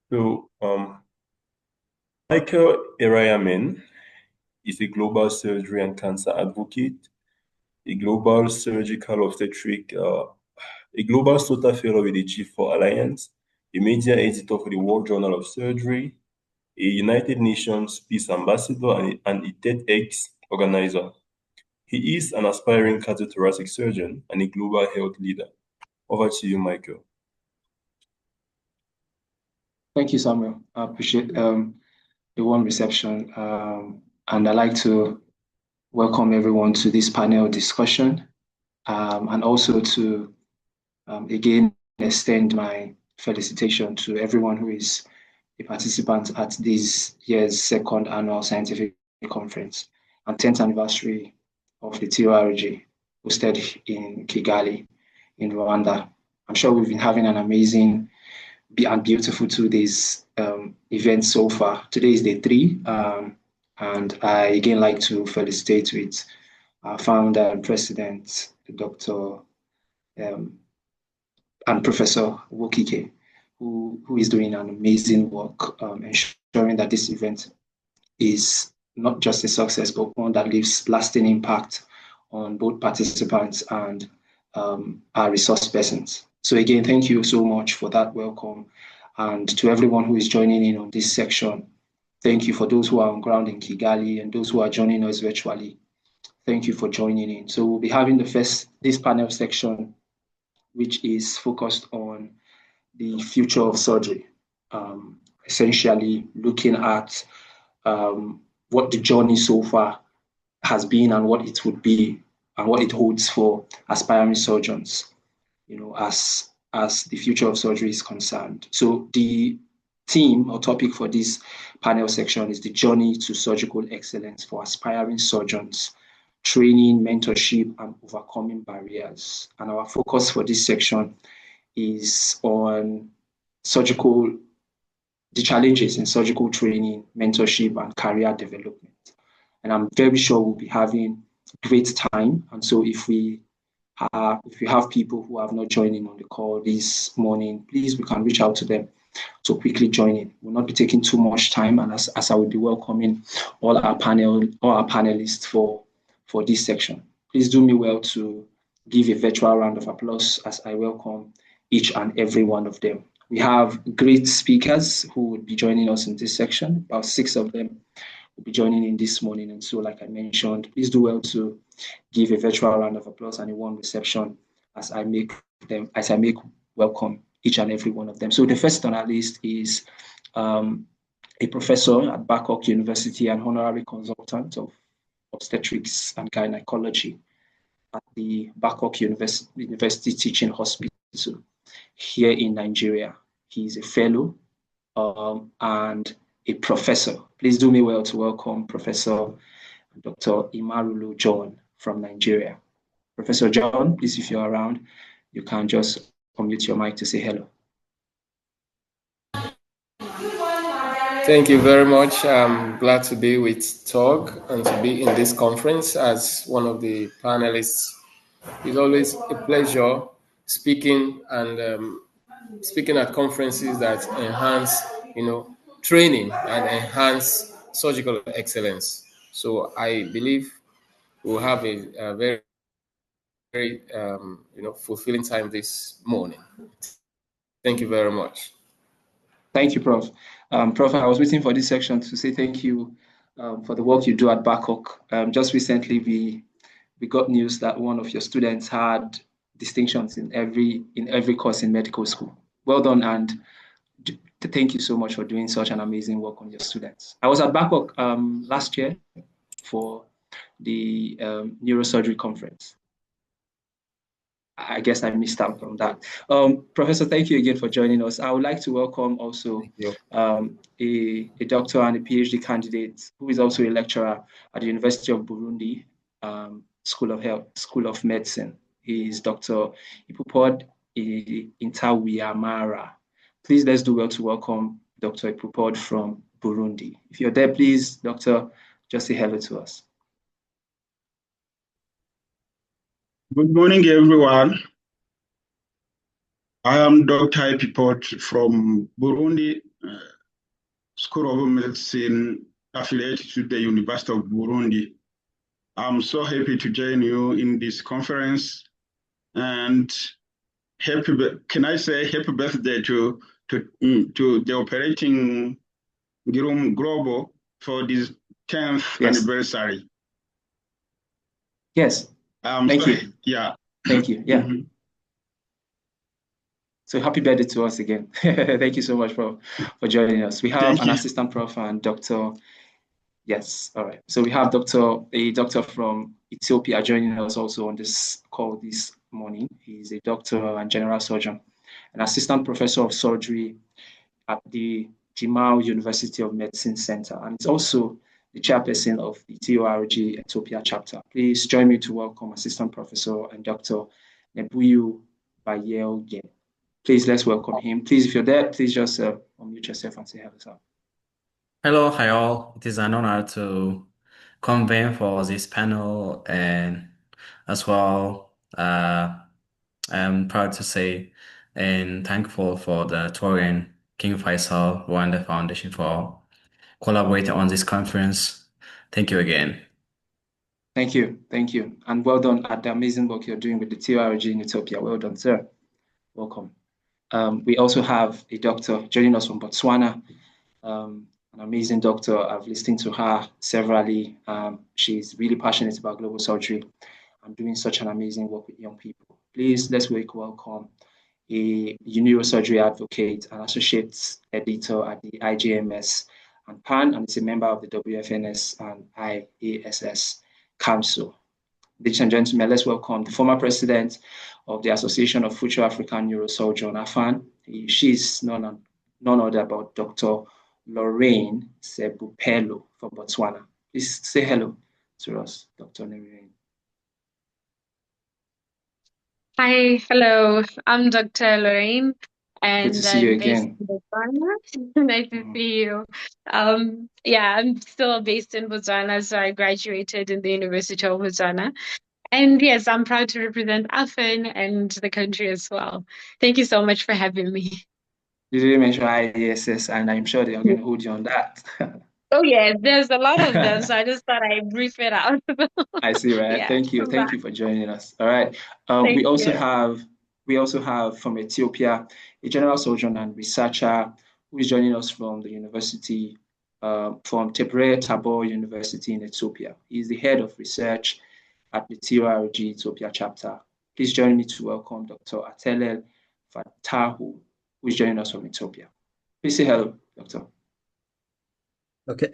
So, Michael Erhayanmen is a global surgery and cancer advocate, a global surgical obstetric, a global SOTA fellow with the Chief for Alliance, a media editor for the World Journal of Surgery, a United Nations Peace Ambassador, and a TEDx organizer. He is an aspiring cardiothoracic surgeon and a global health leader. Over to you, Michael. Thank you, Samuel. I appreciate the warm reception. And I'd like to welcome everyone to this panel discussion, and also to, again, extend my felicitation to everyone who is a participant at this year's second annual scientific conference and 10th anniversary of the TORG hosted in Kigali, in Rwanda. I'm sure we've been having an amazing and beautiful 2 days event so far. Today is day 3, and I again like to felicitate with our founder and president, Dr. and Professor Wokike, who is doing an amazing work, ensuring that this event is not just a success, but one that leaves lasting impact on both participants and our resource persons. So again, thank you so much for that welcome. And to everyone who is joining in on this section, thank you for those who are on ground in Kigali and those who are joining us virtually. Thank you for joining in. So we'll be having this panel section, which is focused on the future of surgery, essentially looking at what the journey so far has been and what it would be and what it holds for aspiring surgeons, as the future of surgery is concerned. So the theme or topic for this panel section is the journey to surgical excellence for aspiring surgeons, training, mentorship, and overcoming barriers. And our focus for this section is on the challenges in surgical training, mentorship, and career development. And I'm very sure we'll be having great time. And so if we have people who have not joined in on the call this morning, please, we can reach out to them to quickly join in. We'll not be taking too much time, and as I will be welcoming all our panelists for this section. Please do me well to give a virtual round of applause as I welcome each and every one of them. We have great speakers who will be joining us in this section. About 6 of them will be joining in this morning. And so, like I mentioned, please do well to give a virtual round of applause and a warm reception as I make welcome each and every one of them. So the first on our list is a professor at Babcock University and honorary consultant of obstetrics and gynecology at the Babcock University Teaching Hospital here in Nigeria. He's a fellow and a professor. Please do me well to welcome Professor Dr. Imaralu John from Nigeria. Professor John, please, if you're around, you can just unmute your mic to say hello. Thank you very much. I'm glad to be with TORG and to be in this conference as one of the panelists. It's always a pleasure speaking and speaking at conferences that enhance, training and enhance surgical excellence. So I believe we'll have a very, very, fulfilling time this morning. Thank you very much. Thank you, Prof. Prof, I was waiting for this section to say thank you for the work you do at Babcock. Just recently, we got news that one of your students had distinctions in every course in medical school. Well done, and thank you so much for doing such an amazing work on your students. I was at Babcock last year for the neurosurgery conference. I guess I missed out on that. Professor, thank you again for joining us. I would like to welcome also a doctor and a PhD candidate who is also a lecturer at the University of Burundi, School of Health, School of Medicine. He is Dr. Epipode Ntawuyamara. Please, let's do well to welcome Dr. Epipode from Burundi. If you're there, please, Doctor, just say hello to us. Good morning, everyone. I am Dr. Epipode from Burundi, School of Medicine affiliated to the University of Burundi. I'm so happy to join you in this conference, and can I say happy birthday to the operating Girum Global for this 10th anniversary. Yes. Thank you. Yeah. Thank you. Yeah. So happy birthday to us again. Thank you so much for joining us. We have an assistant prof and doctor. Yes. All right. So we have a doctor from Ethiopia joining us also on this call this morning. He's a doctor and general surgeon, an assistant professor of surgery at the Jimao University of Medicine Center, and it's also the chairperson of the TORG Ethiopia chapter. Please join me to welcome Assistant Professor and Dr. Nebiyou Bayleyegn. Please, let's welcome him. Please, if you're there, please just unmute yourself and say hello, sir. Hello, hi all. It is an honor to convene for this panel, and as well, I'm proud to say and thankful for the TORG King Faisal Rwanda Foundation for collaborating on this conference. Thank you again. Thank you. Thank you. And well done at the amazing work you're doing with the TORG in Ethiopia. Well done, sir. Welcome. We also have a doctor joining us from Botswana, an amazing doctor. I've listened to her severally. She's really passionate about global surgery and doing such an amazing work with young people. Please, let's welcome a neurosurgery advocate and associate editor at the IGMS and PAN, and is a member of the WFNS and IASS Council. Ladies and gentlemen, let's welcome the former president of the Association of Future African Neurosurgeons, AFAN. She's none other but Dr. Lorraine Sebopelo from Botswana. Please say hello to us, Dr. Lorraine. Hi, hello. I'm Dr. Lorraine, and good to see you again. Nice to see you. Yeah, I'm still based in Botswana, so I graduated in the University of Botswana. And yes, I'm proud to represent AFAN and the country as well. Thank you so much for having me. You didn't mention IASS, and I'm sure they are going to hold you on that. Oh yeah, there's a lot of them, so I just thought I'd brief it out. I see, right? Yeah. Thank you for joining us. All right. We also have from Ethiopia a general surgeon and researcher who is joining us from the university, from Tebre Tabor University in Ethiopia. He's the head of research at the TORG Ethiopia chapter. Please join me to welcome Dr. Atalel Fentahun, who is joining us from Ethiopia. Please say hello, Doctor. Okay.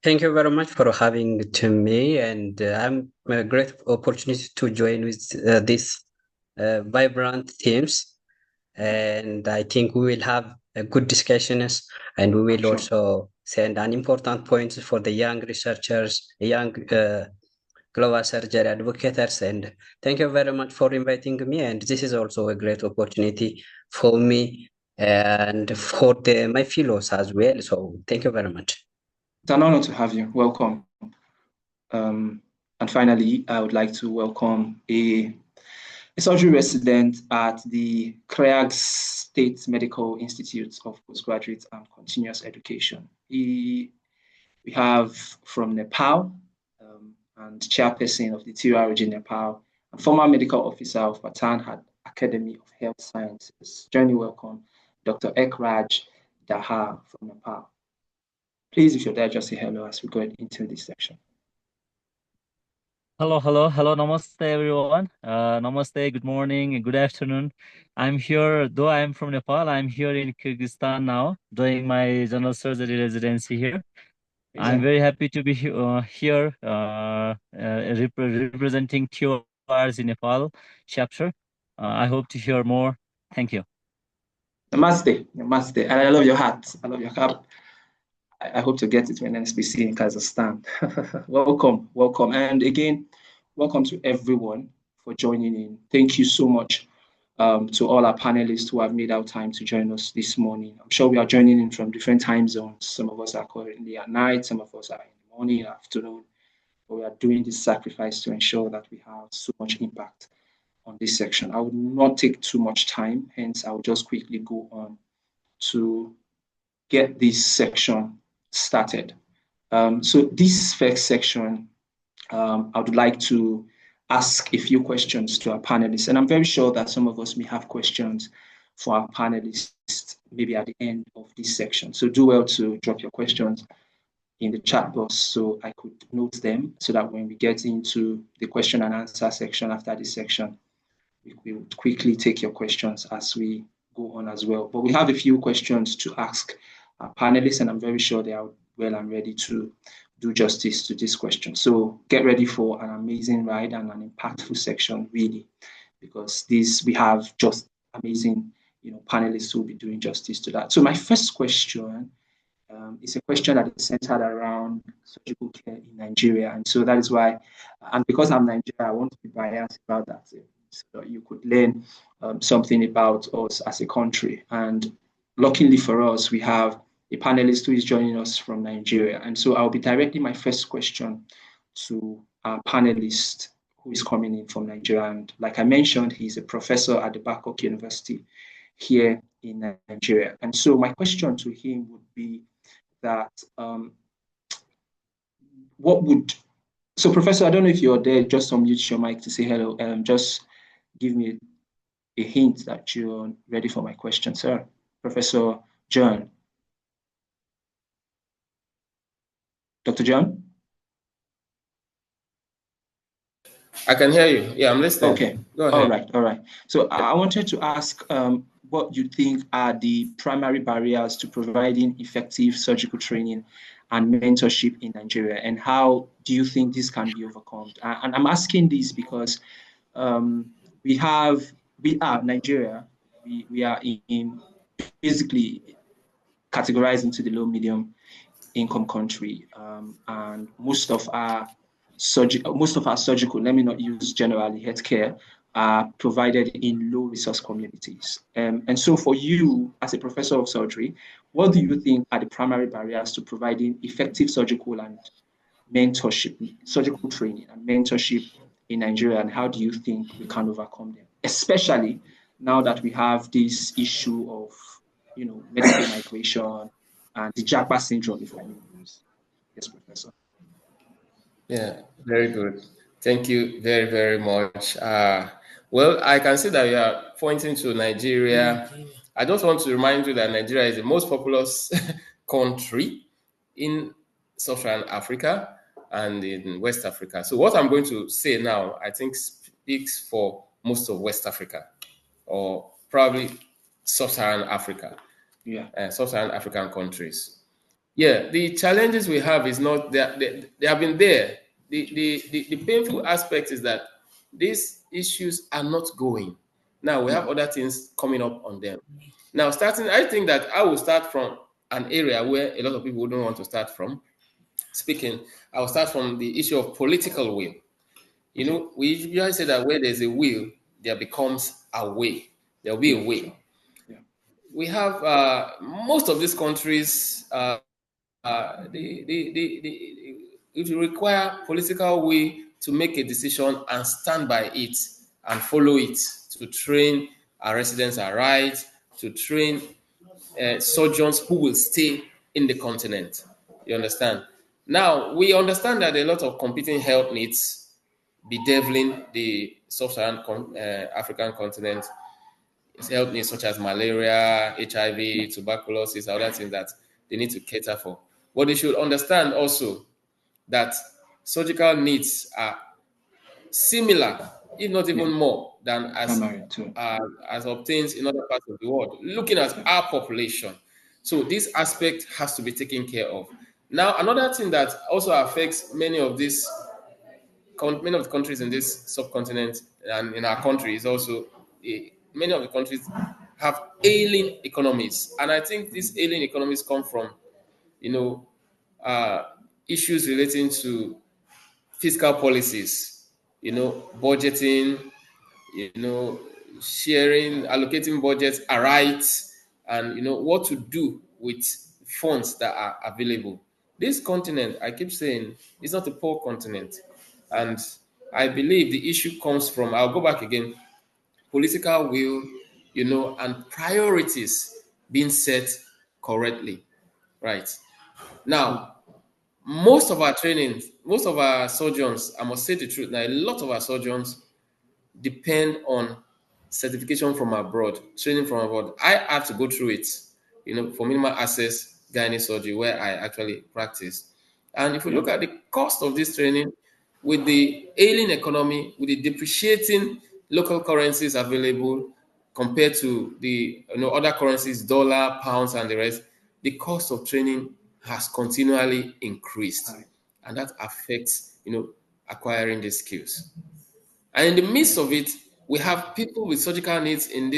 Thank you very much for having to me, and I'm a great opportunity to join with these vibrant teams, and I think we will have a good discussions, and we will also send an important point for the young researchers, young global surgery advocates, and thank you very much for inviting me, and this is also a great opportunity for me and for my fellows as well, so thank you very much. It's an honor to have you. Welcome. And finally, I would like to welcome a surgery resident at the CREAG State Medical Institute of Postgraduate and Continuous Education. We have from Nepal and chairperson of the TORG in Nepal, and former medical officer of Fentahun Academy of Health Sciences. Join me welcome Dr. Erhayanmen Dahal from Nepal. Please, if you're there, just say hello as we go into this section. Hello, namaste everyone. Namaste, good morning and good afternoon. I'm here, though I'm from Nepal, I'm here in Kyrgyzstan now, doing my general surgery residency here. Exactly. I'm very happy to be here representing TORs in Nepal chapter. I hope to hear more. Thank you. Namaste. And I love your hat. I love your cap. I hope to get it when NSPC in Kazakhstan. welcome. And again, welcome to everyone for joining in. Thank you so much to all our panelists who have made our time to join us this morning. I'm sure we are joining in from different time zones. Some of us are currently at night, some of us are in the morning, afternoon. But we are doing this sacrifice to ensure that we have so much impact on this section. I will not take too much time, hence I will just quickly go on to get this section started. So this first section, I would like to ask a few questions to our panelists. And I'm very sure that some of us may have questions for our panelists maybe at the end of this section. So do well to drop your questions in the chat box so I could note them, so that when we get into the question and answer section after this section, we would quickly take your questions as we go on as well. But we have a few questions to ask our panelists, and I'm very sure they are well and ready to do justice to this question. So get ready for an amazing ride and an impactful section, really, because we have just amazing, panelists who will be doing justice to that. So my first question is a question that is centered around surgical care in Nigeria. And so that is why, and because I'm Nigerian, I want to be biased about that, so that you could learn something about us as a country. And luckily for us, we have a panelist who is joining us from Nigeria. And so I'll be directing my first question to our panelist who is coming in from Nigeria. And like I mentioned, he's a professor at the Babcock University here in Nigeria. And so my question to him would be that so Professor, I don't know if you're there, just unmute your mic to say hello. Just give me a hint that you're ready for my question, sir. Professor John. Dr. John? I can hear you. Yeah, I'm listening. Okay. Go ahead. All right. So I wanted to ask what you think are the primary barriers to providing effective surgical training and mentorship in Nigeria, and how do you think this can be overcome? And I'm asking this because we are Nigeria. We are in basically categorized into the low medium income country, and most of our surgical, let me not use generally, healthcare, are provided in low resource communities. And so for you as a professor of surgery, what do you think are the primary barriers to providing effective surgical and mentorship, surgical training and mentorship in Nigeria, and how do you think we can overcome them? Especially now that we have this issue of, medical migration and the Japa syndrome, if I may use. Yes, Professor. Yeah, very good. Thank you very, very much. Well, I can see that you are pointing to Nigeria. I just want to remind you that Nigeria is the most populous country in Sub-Saharan Africa and in West Africa. So what I'm going to say now, I think speaks for most of West Africa, or probably Sub-Saharan Africa, Sub-Saharan African countries. Yeah, the challenges we have is not that they have been there. The painful aspect is that these issues are not going. Now we have other things coming up on them. Now, I think that I will start from an area where a lot of people don't want to start from. I will start from the issue of political will. We usually say that where there's a will, there becomes a way. There will be a way. Yeah. We have most of these countries. If you require political will to make a decision and stand by it and follow it, to train our residents aright, to train surgeons who will stay in the continent. You understand? Now, we understand that a lot of competing health needs bedeviling the sub-Saharan African continent. It's health needs such as malaria, HIV, tuberculosis, other things that they need to cater for. But they should understand also that surgical needs are similar, if not even more, than as obtained in other parts of the world, looking at our population. So this aspect has to be taken care of. Now, another thing that also affects many of the countries in this subcontinent and in our country is also many of the countries have ailing economies. And I think these ailing economies come from, issues relating to fiscal policies, budgeting, sharing, allocating budgets aright, and, what to do with funds that are available. This continent, I keep saying, is not a poor continent. And I believe the issue comes from, I'll go back again, political will, and priorities being set correctly. right? Now, most of our training, most of our surgeons, I must say the truth now, a lot of our surgeons depend on certification from abroad, training from abroad. I had to go through it, for minimal access gynae surgery where I actually practice. And if we look at the cost of this training with the ailing economy, with the depreciating local currencies available compared to the other currencies, dollar, pounds, and the rest, the cost of training has continually increased, and that affects acquiring these skills. And in the midst of it, we have people with surgical needs in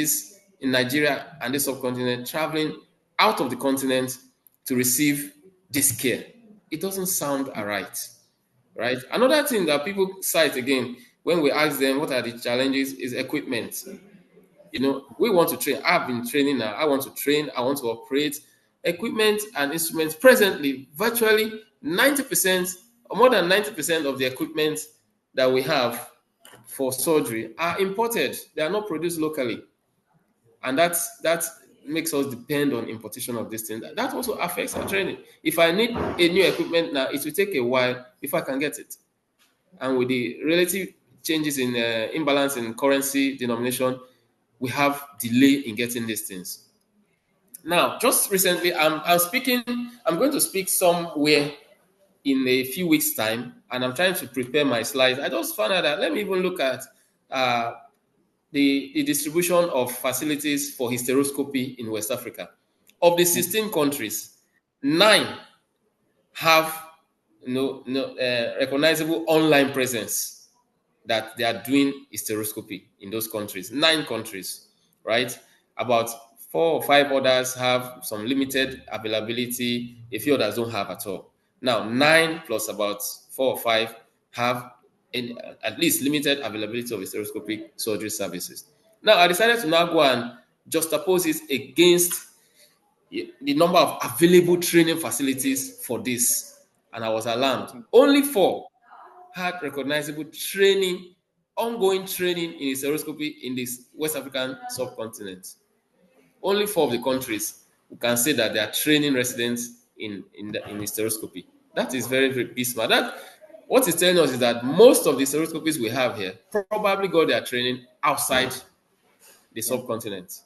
Nigeria and this subcontinent traveling out of the continent to receive this care. It doesn't sound right? Another thing that people cite again when we ask them what are the challenges is equipment. We want to train. I've been training now. I want to train. I want to operate. Equipment and instruments presently, virtually 90% or more than 90% of the equipment that we have for surgery are imported. They are not produced locally. And that makes us depend on importation of these things. That also affects our training. If I need a new equipment now, it will take a while if I can get it. And with the relative changes in imbalance in currency denomination, we have delay in getting these things. Now, just recently, I'm going to speak somewhere in a few weeks' time, and I'm trying to prepare my slides. I just found out that let me even look at the distribution of facilities for hysteroscopy in West Africa. Of the 16 countries, 9 have recognizable online presence that they are doing hysteroscopy in those countries. 9 countries, right? About 4 or 5 others have some limited availability. A few others don't have at all. Now, 9 plus about 4 or 5 have at least limited availability of hysteroscopic surgery services. Now, I decided to now go and juxtapose it against the number of available training facilities for this, and I was alarmed. Only 4 had recognizable training, ongoing training in hysteroscopy in this West African subcontinent. Only 4 of the countries who can say that they are training residents in hysteroscopy. That is very, very abysmal. What it's telling us is that most of the hysteroscopists we have here probably got their training outside the subcontinent.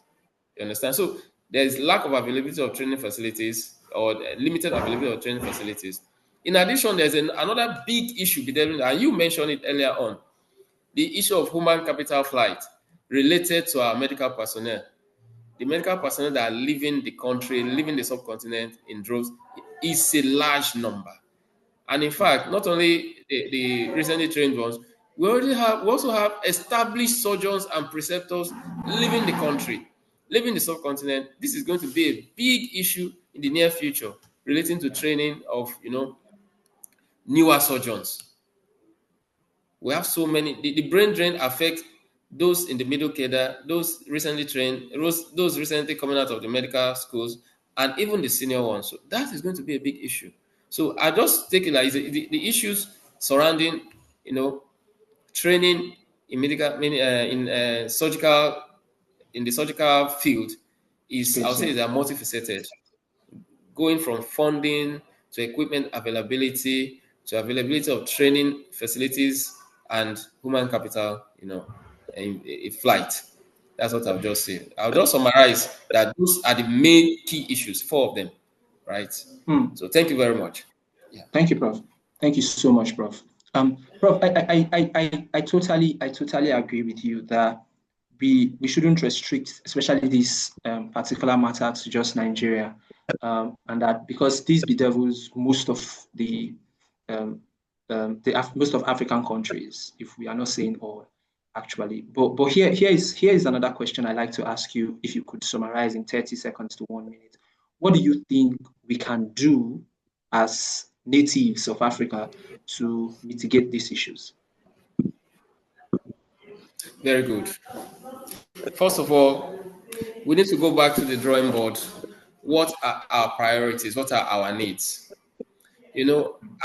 You understand? So there is lack of availability of training facilities or limited availability of training facilities. In addition, there's another big issue, and you mentioned it earlier on, the issue of human capital flight related to our medical personnel. The medical personnel that are leaving the country, leaving the subcontinent in droves, is a large number. And in fact, not only the recently trained ones, we also have established surgeons and preceptors leaving the country, leaving the subcontinent. This is going to be a big issue in the near future relating to training of newer surgeons. We have so many. The brain drain affects those in the middle cadre, those recently trained, those recently coming out of the medical schools, and even the senior ones. So that is going to be a big issue. So I just take it like the issues surrounding, training in in the surgical field is, I'll say, they are multifaceted, going from funding to equipment availability to availability of training facilities and human capital, a flight. That's what I'll just say. I'll just summarize that those are the main key issues, 4 of them, right? So thank you very much. Yeah. Thank you, Prof. Thank you so much, Prof. Prof, I totally agree with you that we shouldn't restrict, especially this particular matter, to just Nigeria, and that because these bedevils most of most of African countries, if we are not saying all, actually. But here is another question I'd like to ask you, if you could summarize in 30 seconds to 1 minute. What do you think we can do as natives of Africa to mitigate these issues? Very good. First of all, we need to go back to the drawing board. What are our priorities? What are our needs?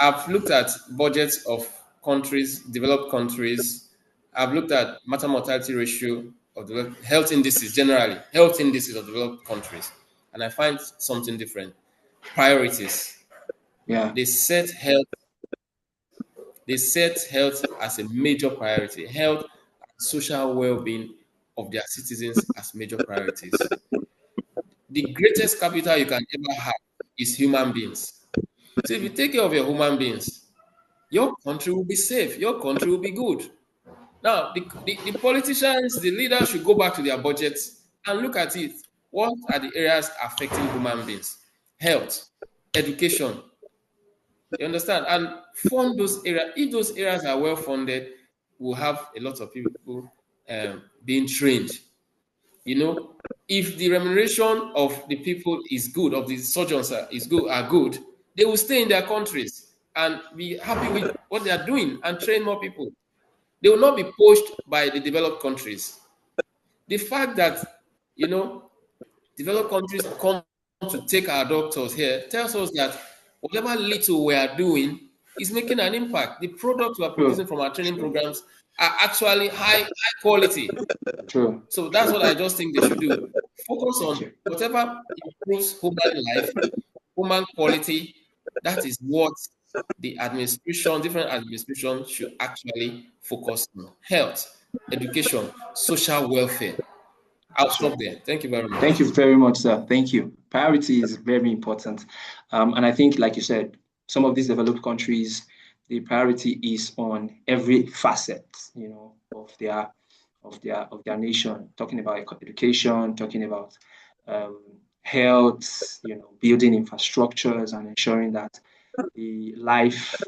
I've looked at budgets of countries, developed countries. I've looked at maternal mortality ratio of health indices generally, health indices of developed countries, and I find something different. priorities. Yeah. They set health as a major priority, health and social well-being of their citizens as major priorities. The greatest capital you can ever have is human beings. So if you take care of your human beings, your country will be safe, your country will be good. Now, the politicians, the leaders should go back to their budgets and look at it. What are the areas affecting human beings? Health, education. You understand? And fund those areas. If those areas are well funded, we'll have a lot of people being trained. You know, if the remuneration of the people is good, of the surgeons are good, they will stay in their countries and be happy with what they are doing and train more people. They will not be poached by the developed countries. The fact that, developed countries come to take our doctors here tells us that whatever little we are doing is making an impact. The products we are producing from our training programs are actually high quality. True. So that's what I just think they should do. Focus on whatever improves human life, human quality. That is what the different administrations should actually focus on. Health, education, social welfare. I'll stop there. Thank you very much. Thank you very much, sir. Thank you. Priority is very important. And I think, like you said, some of these developed countries, the priority is on every facet, of their nation, talking about education, talking about health, building infrastructures and ensuring that the life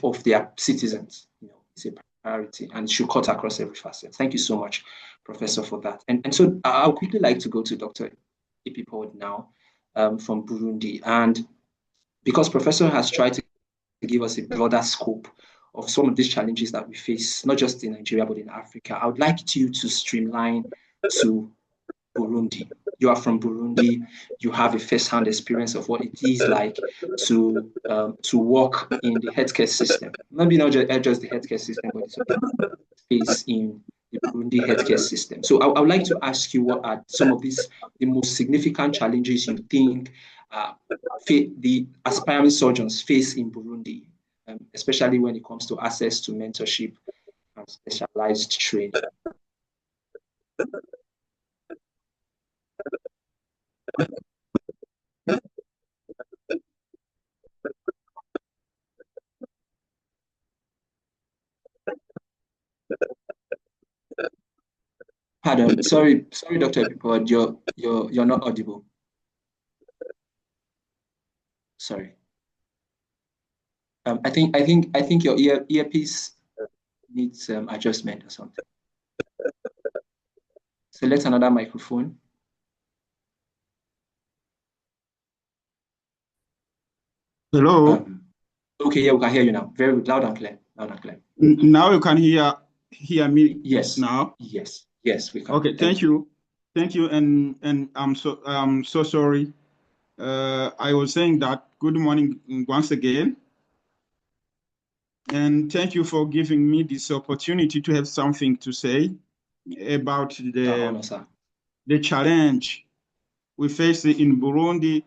of their citizens, is a priority, and it should cut across every facet. Thank you so much, Professor, for that. And so I'll quickly like to go to Dr. Epipode now from Burundi. And because Professor has tried to give us a broader scope of some of these challenges that we face, not just in Nigeria, but in Africa, I would like you to streamline to Burundi. You are from Burundi. You have a first-hand experience of what it is like to work in the healthcare system. Maybe not just the healthcare system, but it's a space in the Burundi healthcare system. So I would like to ask you, what are some of the most significant challenges you think the aspiring surgeons face in Burundi, especially when it comes to access to mentorship and specialized training? Pardon, sorry, Dr. Epipode, you're not audible. Sorry. I think your earpiece needs adjustment or something. Select another microphone. Hello. Okay, yeah, we can hear you now. Very loud and clear. Now you can hear me. Yes. Now. Yes, we can. Okay, thank you, and I'm so sorry. I was saying that good morning once again, and thank you for giving me this opportunity to have something to say about the challenge we face in Burundi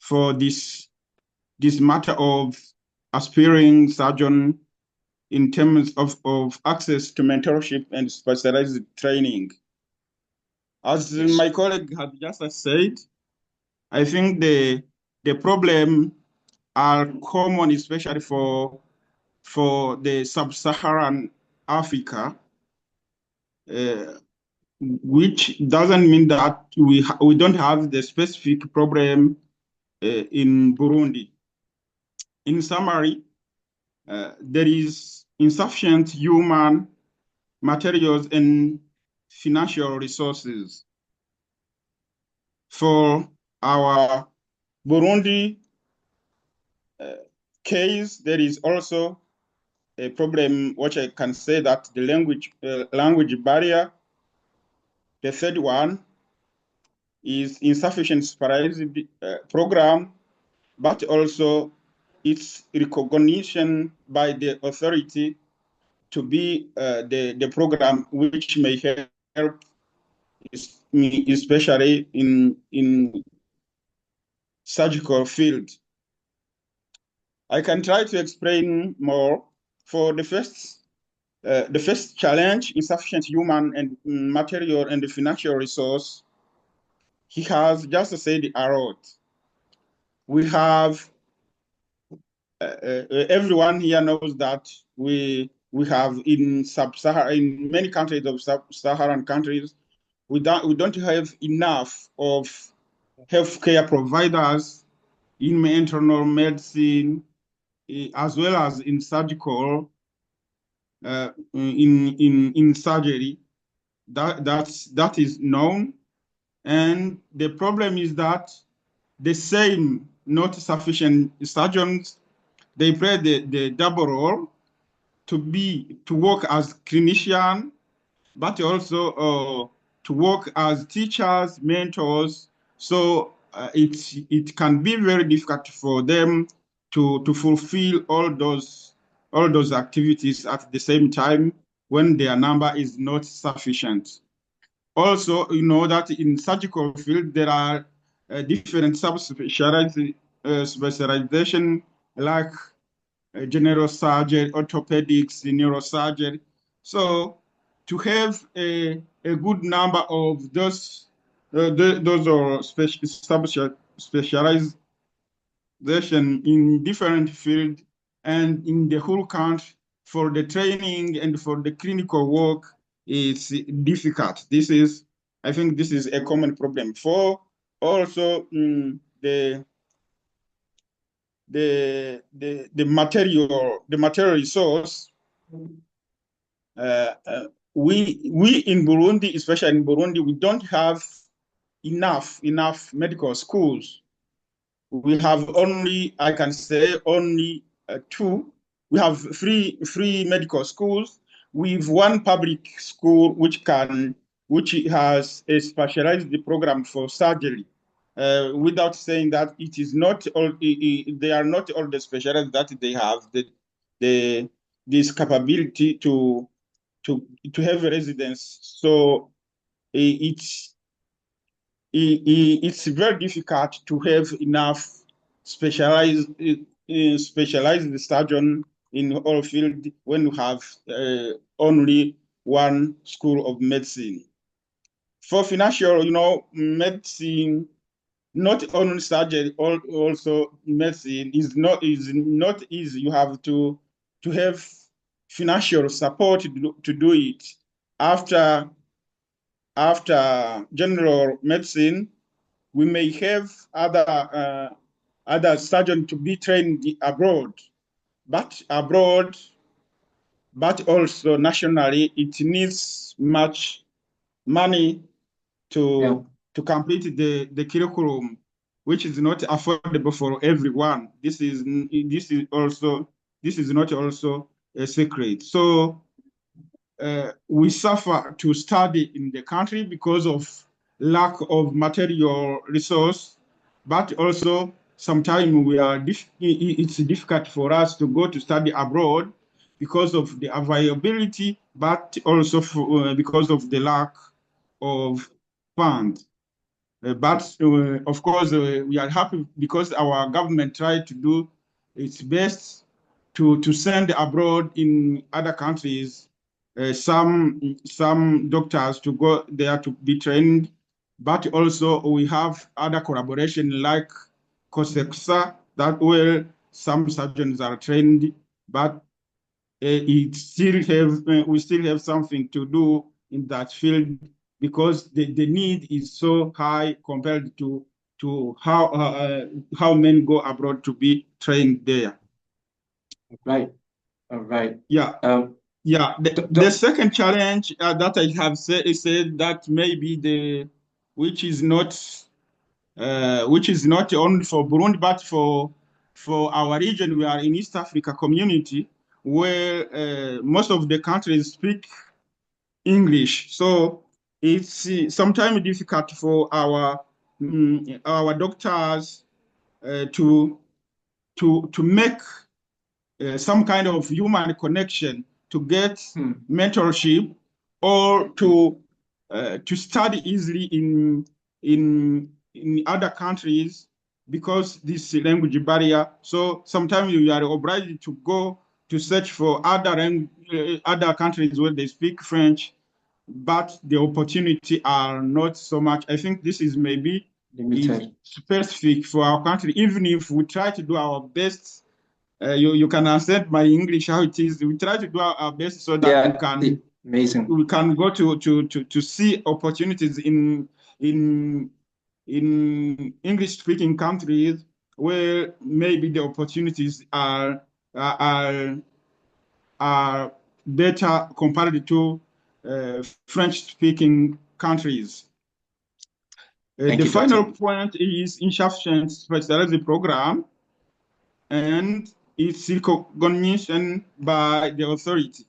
for this matter of aspiring surgeon in terms of access to mentorship and specialized training. As my colleague had just said, I think the problem are common, especially for the sub-Saharan Africa, which doesn't mean that we don't have the specific problem in Burundi. In summary, there is insufficient human, materials, and financial resources. For our Burundi case, there is also a problem, which I can say that the language barrier. The third one is insufficient specialized program, but also its recognition by the authority to be the program which may help especially in surgical field. I can try to explain more. For the first challenge, insufficient human and material and financial resource, he has just said a lot. We have, everyone here knows that we have in many countries of sub-Saharan countries, we don't have enough of healthcare providers in internal medicine, as well as in surgical, in surgery. That is known, and the problem is that the same not sufficient surgeons, they play the double role to work as clinician, but also to work as teachers, mentors. So it can be very difficult for them to fulfill all those activities at the same time when their number is not sufficient. Also, you know that in surgical field there are different specialization like general surgery, orthopedics, neurosurgery. So to have a good number of those are specialization in different fields and in the whole country for the training and for the clinical work is difficult. I think this is a common problem. For also the material resource, we in Burundi, especially in Burundi, we don't have enough medical schools. We have only, I can say, only two. We have three medical schools with one public school which has a specialized program for surgery. Without saying that it is not all, they are not all the specialists that they have this capability to have a residence. So it's very difficult to have enough specialized surgeon in all field when you have only one school of medicine. For financial, medicine, not only surgery, also medicine is not easy. You have to have financial support to do it. After general medicine, we may have other surgeons to be trained abroad, but also nationally, it needs much money to complete the curriculum, which is not affordable for everyone. This is not also a secret. So we suffer to study in the country because of lack of material resource, but also sometimes it's difficult for us to go to study abroad because of the availability, but also because of the lack of funds. Of course, we are happy because our government tried to do its best to send abroad in other countries some doctors to go there to be trained, but also we have other collaboration like COSEXA, that where some surgeons are trained, but we still have something to do in that field because the need is so high compared to how many go abroad to be trained there. Right. All right. Yeah. The second challenge that I have said is that maybe which is not only for Burundi but for our region. We are in East Africa community where most of the countries speak English, so it's sometimes difficult for our doctors to make some kind of human connection, to get mentorship, or to to study easily in other countries because this language barrier. So sometimes you are obliged to go to search for other countries where they speak French, but the opportunity are not so much. I think this is maybe is specific for our country. Even if we try to do our best, you can understand my English how it is. We try to do our best so that we can go to see opportunities in English speaking countries where maybe the opportunities are better compared to French speaking countries. The final point is insufficient specialized program and its recognition by the authority.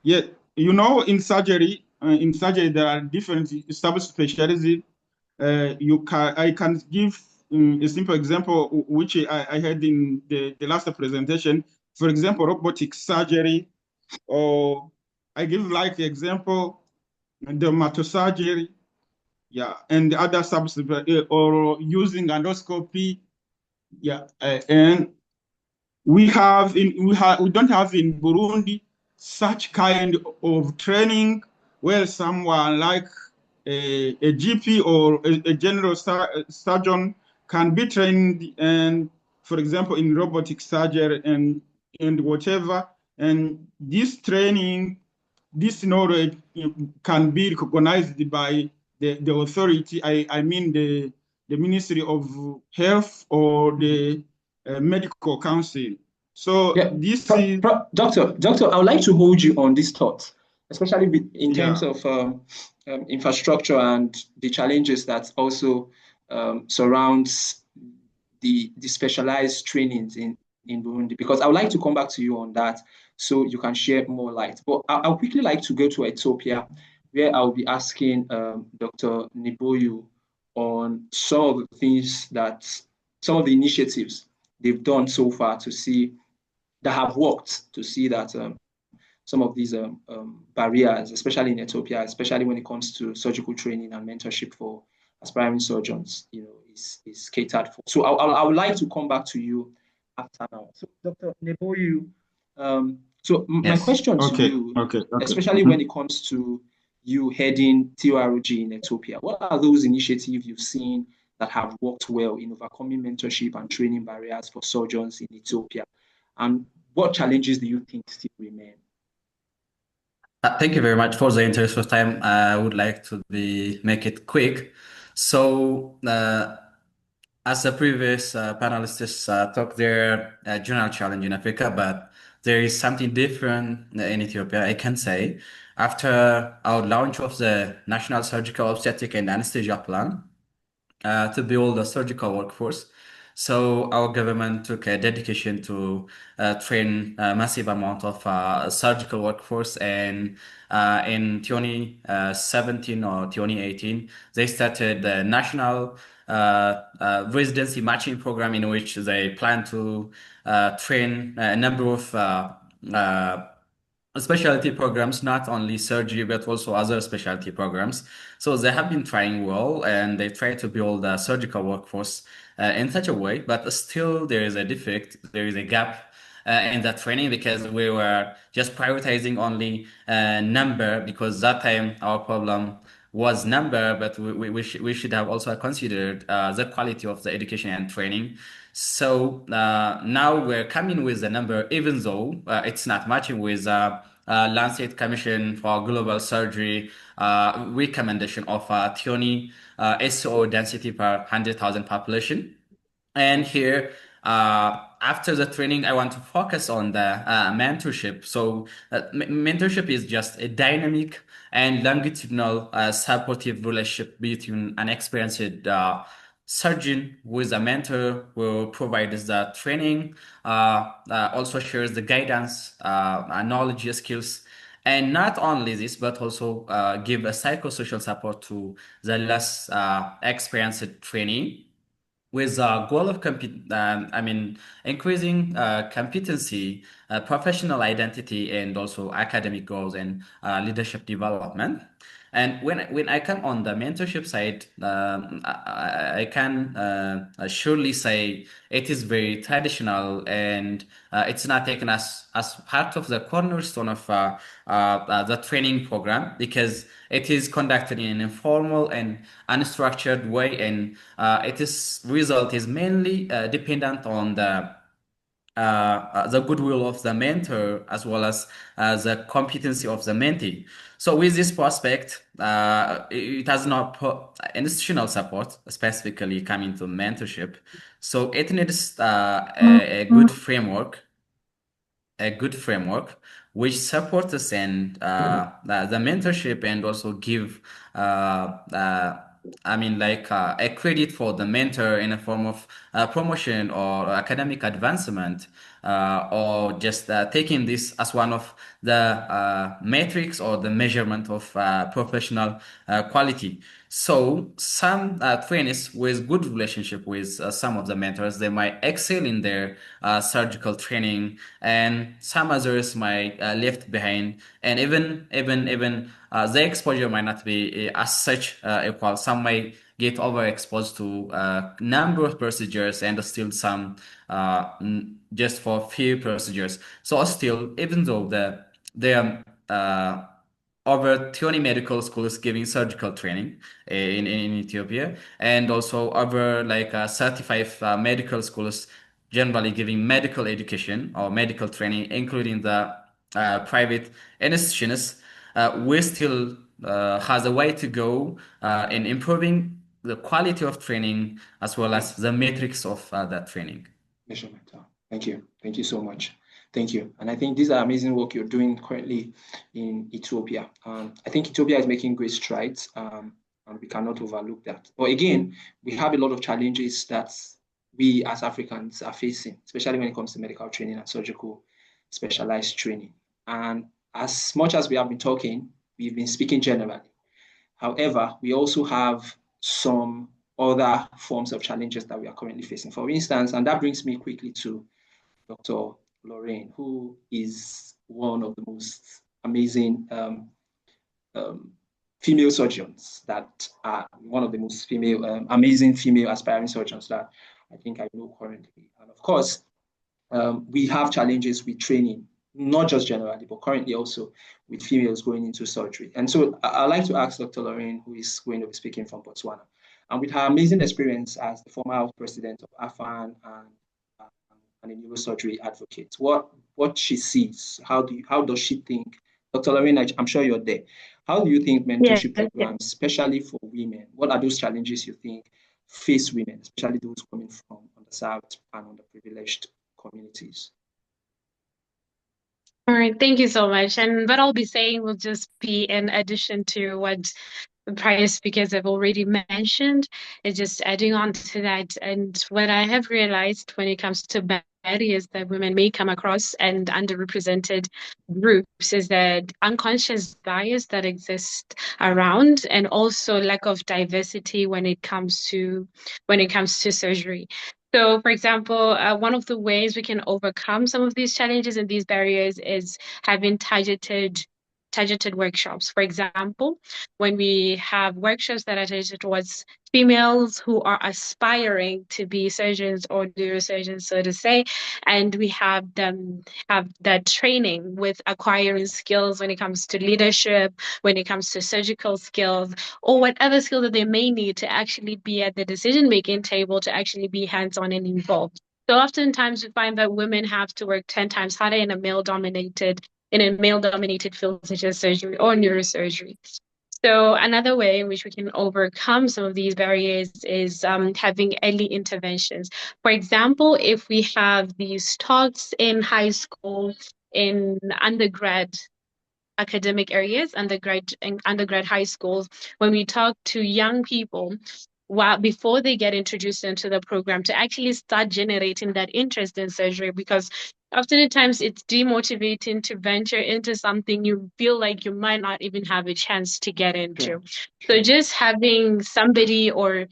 Yet, you know, in surgery there are different established specialties. I can give a simple example, which I had in the last presentation. For example, robotic surgery, or I give like example, dermatosurgery, yeah, and other or using endoscopy, yeah, and we don't have in Burundi such kind of training where someone like a GP or a general surgeon can be trained, and for example in robotic surgery and whatever, and this training, this knowledge can be recognized by the authority. I mean the Ministry of Health or the medical council. So yeah, this is Doctor, I would like to hold you on this thought, especially in terms of infrastructure and the challenges that also surrounds the specialized trainings in Burundi, because I would like to come back to you on that so you can share more light. But I'll quickly like to go to Ethiopia, where I'll be asking Dr. Nebiyou on some of the things some of the initiatives they've done so far that have worked, to see that some of these barriers, especially in Ethiopia, especially when it comes to surgical training and mentorship for aspiring surgeons, is catered for. So I would like to come back to you after now. So Dr. Nebiyou, my question to you, especially when it comes to you heading TORG in Ethiopia, what are those initiatives you've seen that have worked well in overcoming mentorship and training barriers for surgeons in Ethiopia? And what challenges do you think still remain? Thank you very much for the interest of time. I would like to make it quick. So, as the previous panelists talked, there are general challenge in Africa, but there is something different in Ethiopia, I can say. After our launch of the National Surgical Obstetric and Anesthesia Plan to build a surgical workforce, so our government took a dedication to train a massive amount of surgical workforce, and in 2017 or 2018, they started the national residency matching program, in which they plan to train a number of specialty programs, not only surgery, but also other specialty programs. So they have been trying well, and they try to build a surgical workforce in such a way, but still there is a defect, there is a gap in that training, because we were just prioritizing only number, because that time our problem was number, but we should have also considered the quality of the education and training. So now we're coming with the number, even though it's not matching with Lancet Commission for Global Surgery recommendation of 20 SO density per 100,000 population. And here, after the training, I want to focus on the mentorship. So mentorship is just a dynamic and longitudinal supportive relationship between an experienced surgeon with a mentor who provides the training, also shares the guidance, knowledge, skills, and not only this, but also give a psychosocial support to the less experienced trainee, with the goal of increasing competency, professional identity, and also academic goals and leadership development. And when I come on the mentorship side, I can surely say it is very traditional, and it's not taken as part of the cornerstone of the training program, because it is conducted in an informal and unstructured way, and its result is mainly dependent on the goodwill of the mentor, as well as the competency of the mentee. So with this prospect, it has not put institutional support, specifically coming to mentorship. So it needs a good framework which supports us and the mentorship, and also give a credit for the mentor in a form of promotion or academic advancement, or just taking this as one of the metrics or the measurement of professional quality. So some trainees with good relationship with some of the mentors, they might excel in their surgical training, and some others might left behind, and even their exposure might not be as such equal. Some might get overexposed to number of procedures, and still some just for few procedures. So still, even though there are over 20 medical schools giving surgical training in Ethiopia, and also over 35 medical schools generally giving medical education or medical training, including the private institutions. We still has a way to go in improving the quality of training, as well as the metrics of that training. Measurement. Thank you. Thank you so much. Thank you. And I think these are amazing work you're doing currently in Ethiopia. I think Ethiopia is making great strides, and we cannot overlook that. But again, we have a lot of challenges that we as Africans are facing, especially when it comes to medical training and surgical specialized training. And as much as we have been talking, we've been speaking generally. However, we also have some other forms of challenges that we are currently facing. For instance, and that brings me quickly to Dr. Lorraine, who is one of the most amazing female surgeons, that are one of the most amazing female aspiring surgeons that I think I know currently. And of course, we have challenges with training, not just generally, but currently also with females going into surgery. And so I'd like to ask Dr. Lorraine, who is going to be speaking from Botswana, and with her amazing experience as the former president of AFAN and a neurosurgery advocate, what she sees, how does she think? Dr. Lorraine, I'm sure you're there. How do you think mentorship programs, especially for women, what are those challenges you think face women, especially those coming from underserved and underprivileged communities? All right, thank you so much. And what I'll be saying will just be in addition to what the prior speakers have already mentioned, is just adding on to that. And what I have realized when it comes to barriers that women may come across and underrepresented groups is that unconscious bias that exists around, and also lack of diversity when it comes to surgery. So, for example, one of the ways we can overcome some of these challenges and these barriers is having targeted workshops. For example, when we have workshops that are targeted towards females who are aspiring to be surgeons or neurosurgeons, so to say, and we have them have that training with acquiring skills when it comes to leadership, when it comes to surgical skills, or whatever skill that they may need to actually be at the decision-making table, to actually be hands-on and involved. So oftentimes we find that women have to work 10 times harder in a male-dominated field such as surgery or neurosurgery. So another way in which we can overcome some of these barriers is having early interventions. For example, if we have these talks in high school, in undergrad academic areas, undergrad high schools, when we talk to young people, before they get introduced into the program, to actually start generating that interest in surgery, because oftentimes it's demotivating to venture into something you feel like you might not even have a chance to get into. Sure. So just having somebody or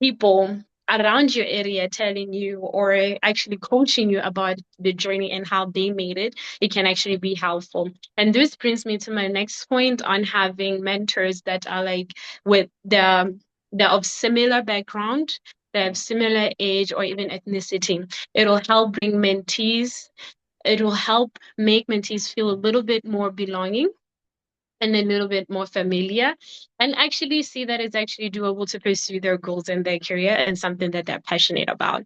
people around your area telling you or actually coaching you about the journey and how they made it, it can actually be helpful. And this brings me to my next point on having mentors that are like with they're of similar background, they have similar age or even ethnicity. It'll help bring mentees, it'll help make mentees feel a little bit more belonging and a little bit more familiar, and actually see that it's actually doable to pursue their goals in their career and something that they're passionate about.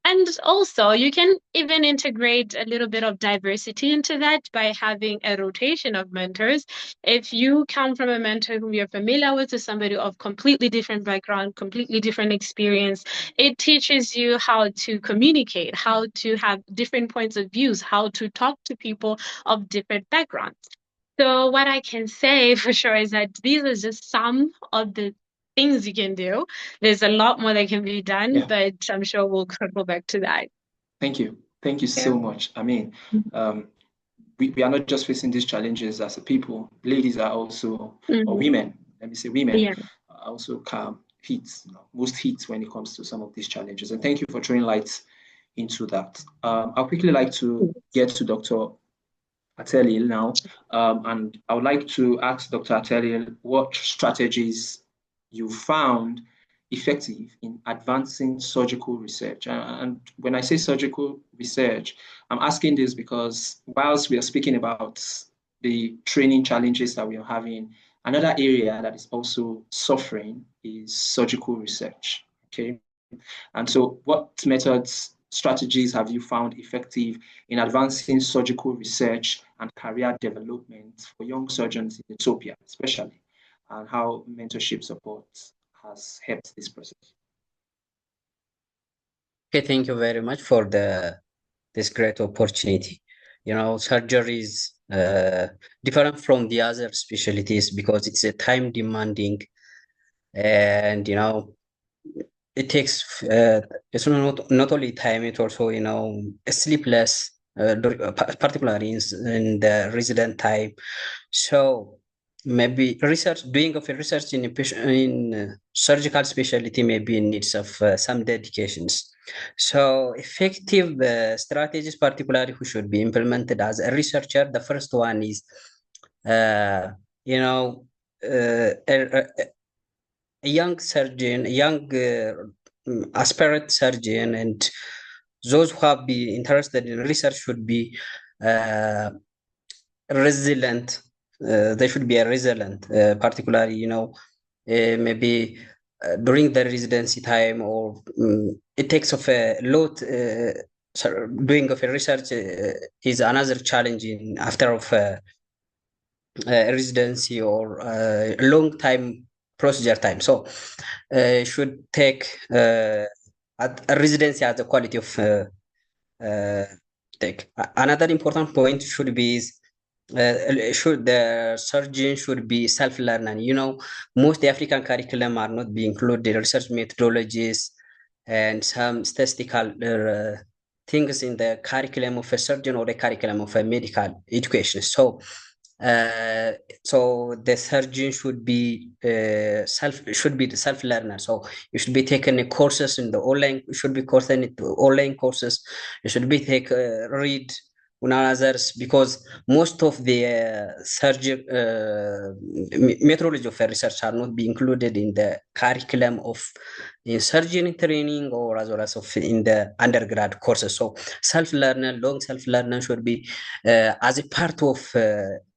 And also, you can even integrate a little bit of diversity into that by having a rotation of mentors. If you come from a mentor whom you're familiar with to somebody of completely different background, completely different experience, it teaches you how to communicate, how to have different points of views, how to talk to people of different backgrounds. So what I can say for sure is that these are just some of the things you can do. There's a lot more that can be done, but I'm sure we'll circle back to that. Thank you. Thank you so much. I mean, we are not just facing these challenges as a people. Ladies are also, or women, let me say women, are also most hits when it comes to some of these challenges. And thank you for throwing light into that. I'd quickly like to get to Dr. Atalel now. And I would like to ask Dr. Atalel what strategies you found effective in advancing surgical research. And when I say surgical research, I'm asking this because whilst we are speaking about the training challenges that we are having, another area that is also suffering is surgical research, okay? And so what methods, strategies have you found effective in advancing surgical research and career development for young surgeons in Ethiopia, especially, and how mentorship support has helped this process? Okay, thank you very much for this great opportunity. You know, surgery is different from the other specialties because it's a time demanding, and you know, it takes it's not only time, it also, you know, sleepless, particularly in the resident time. So maybe doing of a research in surgical specialty maybe needs of some dedications. So effective strategies, particularly who should be implemented as a researcher. The first one is, you know, a young surgeon, a young aspirant surgeon, and those who have been interested in research should be resilient. They should be resilient, particularly, you know, maybe during the residency time, or it takes of a lot. Doing of a research is another challenge after of a residency or a long time procedure time. So should take a residency as a quality of take. Another important point should be is should the surgeon should be self-learning. You know, most African curriculum are not being included research methodologies and some statistical things in the curriculum of a surgeon or the curriculum of a medical education. So so the surgeon should be the self-learner. So you should be taking courses in the online. You should be coursing into online courses. You should be read on others, because most of the methodology of research are not being included in the curriculum of in surgery training or as well as of in the undergrad courses. So long self-learner should be as a part of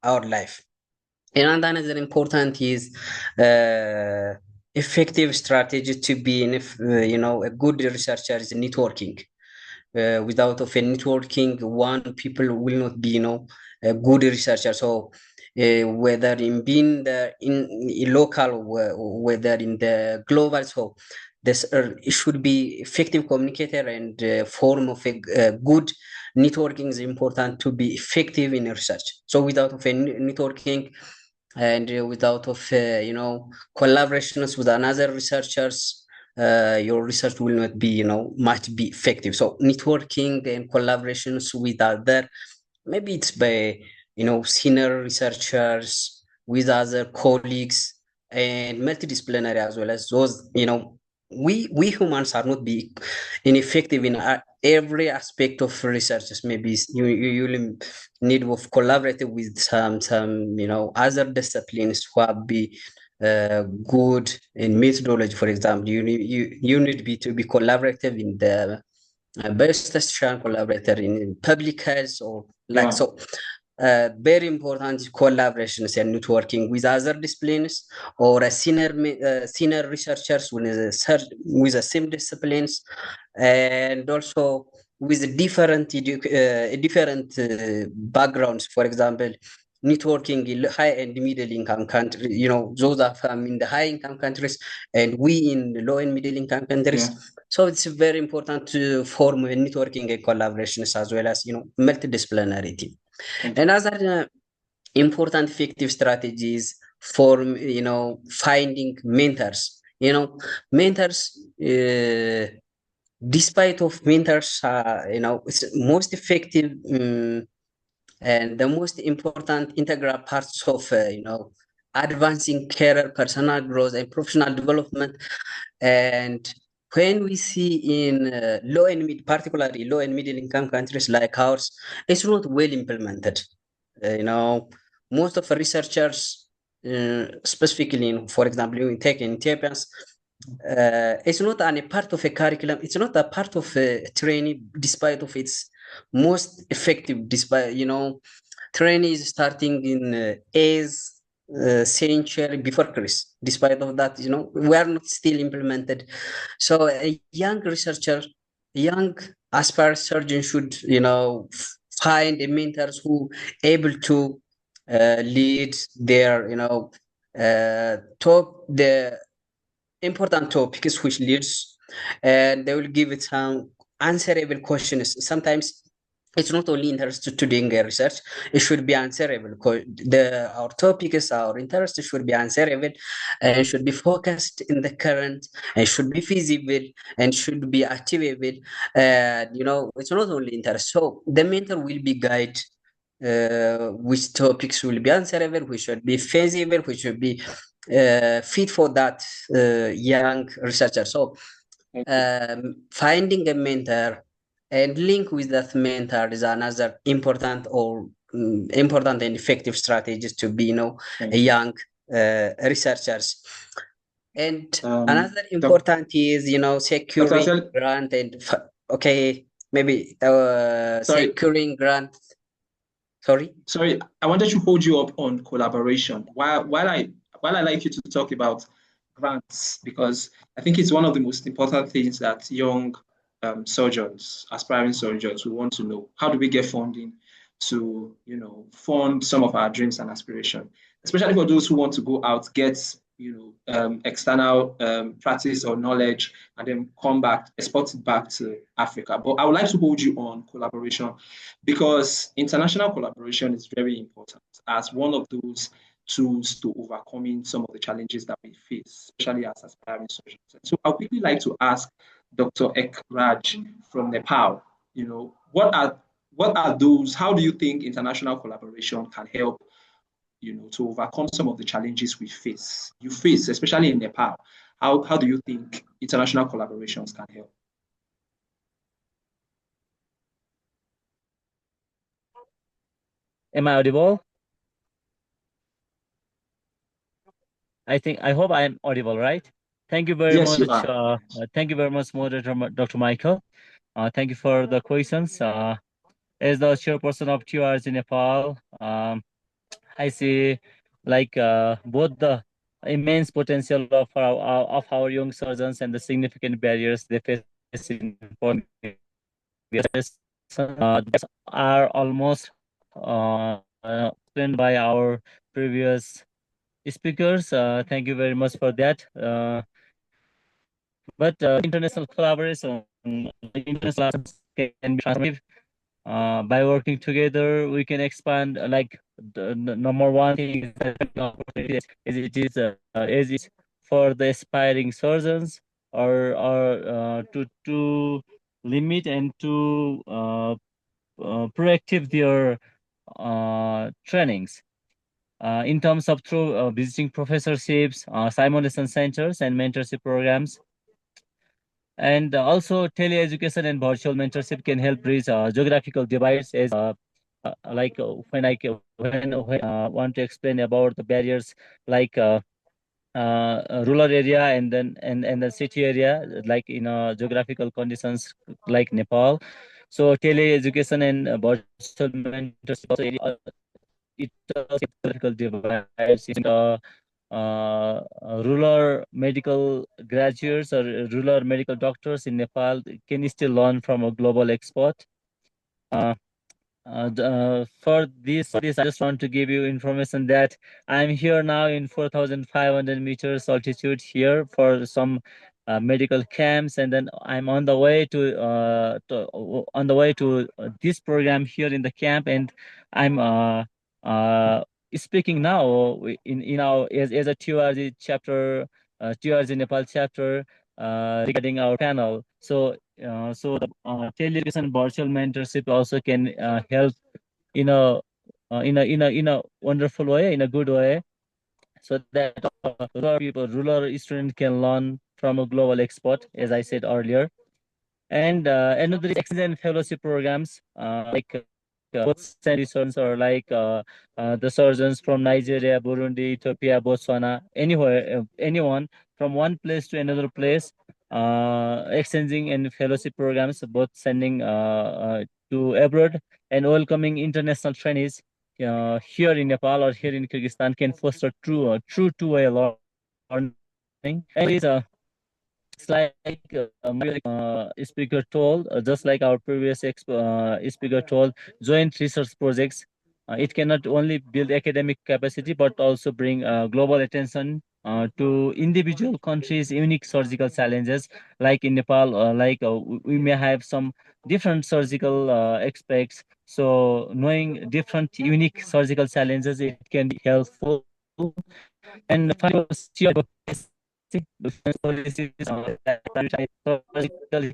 our life. And another important is effective strategy to be you know, a good researcher is networking. Without of a networking, people will not be, you know, a good researcher. So whether in being in local, whether in the global, so this it should be effective communicator, and form of a good networking is important to be effective in research. So without of a networking and without of you know, collaborations with another researchers, your research will not be, you know, much be effective. So networking and collaborations with other, maybe it's by, you know, senior researchers, with other colleagues, and multidisciplinary as well as those, you know, we humans are not be ineffective in every aspect of researches. Maybe you will need of collaborating with some other disciplines who have be good in methodology. For example, you need to be collaborative in the biostatistician, collaborator in public health, or like so. Very important collaborations and networking with other disciplines or a senior researchers with the same disciplines, and also with different backgrounds. For example, networking in high and middle income countries, those are in the high income countries and we in the low and middle income countries. So it's very important to form networking and collaborations as well as multidisciplinary team. And other important effective strategies for finding mentors. Mentors. Despite of mentors, it's most effective and the most important integral parts of advancing career, personal growth, and professional development. And when we see in particularly low and middle income countries like ours, it's not well implemented. Most of the researchers, specifically for example, in tech in Ethiopians, it's not a part of a curriculum. It's not a part of a training, despite of its most effective. Despite training is starting in 8th century before Christ. Despite of that, we are not still implemented. So a young researcher, young aspiring surgeon should find a mentors who able to lead their talk the important topics which leads, and they will give it some answerable questions. Sometimes it's not only interested to doing research, it should be answerable. Our topics, our interest should be answerable and should be focused in the current and should be feasible and should be achievable. It's not only interest. So the mentor will be guide which topics will be answerable, which should be feasible, which should be fit for that young researcher. So finding a mentor and link with that mentor is another important and effective strategies to be a young researchers. And another important is securing grant and maybe securing grant. Sorry, I wanted to hold you up on collaboration. While I like you to talk about grants, because I think it's one of the most important things that young surgeons, aspiring surgeons, will want to know. How do we get funding to fund some of our dreams and aspirations, especially for those who want to go out, get external practice or knowledge, and then come back, export it back to Africa. But I would like to hold you on collaboration, because international collaboration is very important as one of those tools to overcoming some of the challenges that we face, especially as aspiring surgeons. So I'd quickly like to ask Dr. Ekraj from Nepal, what are those, how do you think international collaboration can help to overcome some of the challenges you face, especially in Nepal? How do you think international collaborations can help? Am I audible? I hope I am audible, right? Thank you very much. Thank you very much, Moderator Dr. Michael. Thank you for the questions. As the chairperson of TORG in Nepal, I see both the immense potential of our young surgeons and the significant barriers they face in are almost explained by our previous speakers. Thank you very much for that. But international collaboration can be transformative. By working together, we can expand. The number one thing is for the aspiring surgeons, or to limit and to proactive their trainings. In terms of through visiting professorships, simulation centers, and mentorship programs, And also teleeducation and virtual mentorship can help bridge geographical divides as when I want to explain about the barriers like rural area and then and the city area like in geographical conditions like Nepal. So teleeducation and virtual mentorship also it geographical divides in rural medical graduates or rural medical doctors in Nepal can still learn from a global expert. For this, I just want to give you information that I'm here now in 4,500 meters altitude here for some medical camps, and then I'm on the way to this program here in the camp, and I'm uh, speaking now in our as a TORG chapter, TORG Nepal chapter regarding our panel. So the television virtual mentorship also can help in a wonderful way, in a good way, so that rural student can learn from a global expert, as I said earlier. And another is exchange and fellowship programs, both surgeons or the surgeons from Nigeria, Burundi, Ethiopia, Botswana, anywhere, anyone from one place to another place, exchanging and fellowship programs, both sending to abroad and welcoming international trainees here in Nepal or here in Kyrgyzstan can foster true two-way learning. And it's it's like speaker told, just like our previous speaker told, joint research projects. It cannot only build academic capacity, but also bring global attention to individual countries' unique surgical challenges. Like in Nepal, we may have some different surgical aspects. So knowing different unique surgical challenges, it can be helpful. And finally, policies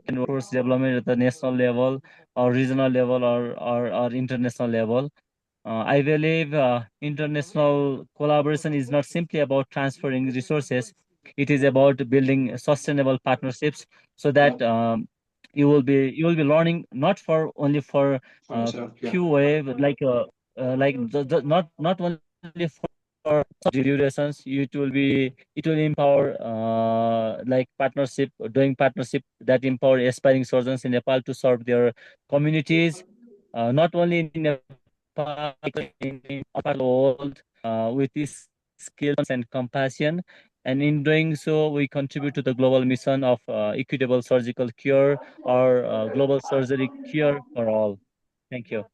can force development at the national level or regional level or international level. I believe international collaboration is not simply about transferring resources. It is about building sustainable partnerships so that you will be learning not for only for few way, but not only for durations. It will empower doing partnership that empower aspiring surgeons in Nepal to serve their communities, not only in Nepal, in the world, with these skills and compassion. And in doing so, we contribute to the global mission of equitable surgical cure or global surgery cure for all. Thank you.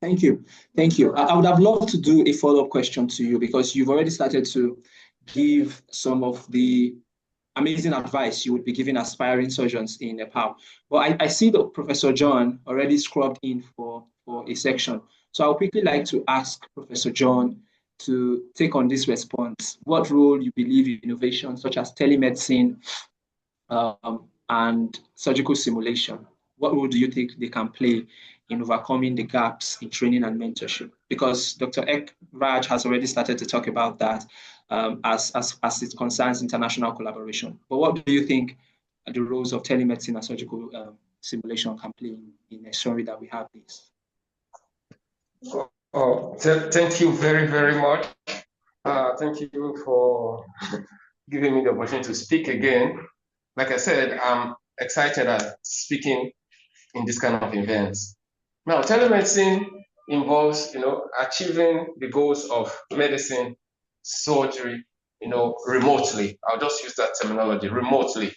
Thank you. Thank you. I would have loved to do a follow-up question to you because you've already started to give some of the amazing advice you would be giving aspiring surgeons in Nepal. But I see that Professor John already scrubbed in for a section. So I would quickly like to ask Professor John to take on this response. What role you believe innovations such as telemedicine and surgical simulation, what role do you think they can play in overcoming the gaps in training and mentorship? Because Dr. Raj has already started to talk about that as it concerns international collaboration. But what do you think the roles of telemedicine and surgical simulation can play in ensuring that we have this? Thank you very, very much. Thank you for giving me the opportunity to speak again. Like I said, I'm excited at speaking in this kind of events. Now, telemedicine involves, achieving the goals of medicine, surgery, remotely. I'll just use that terminology, remotely.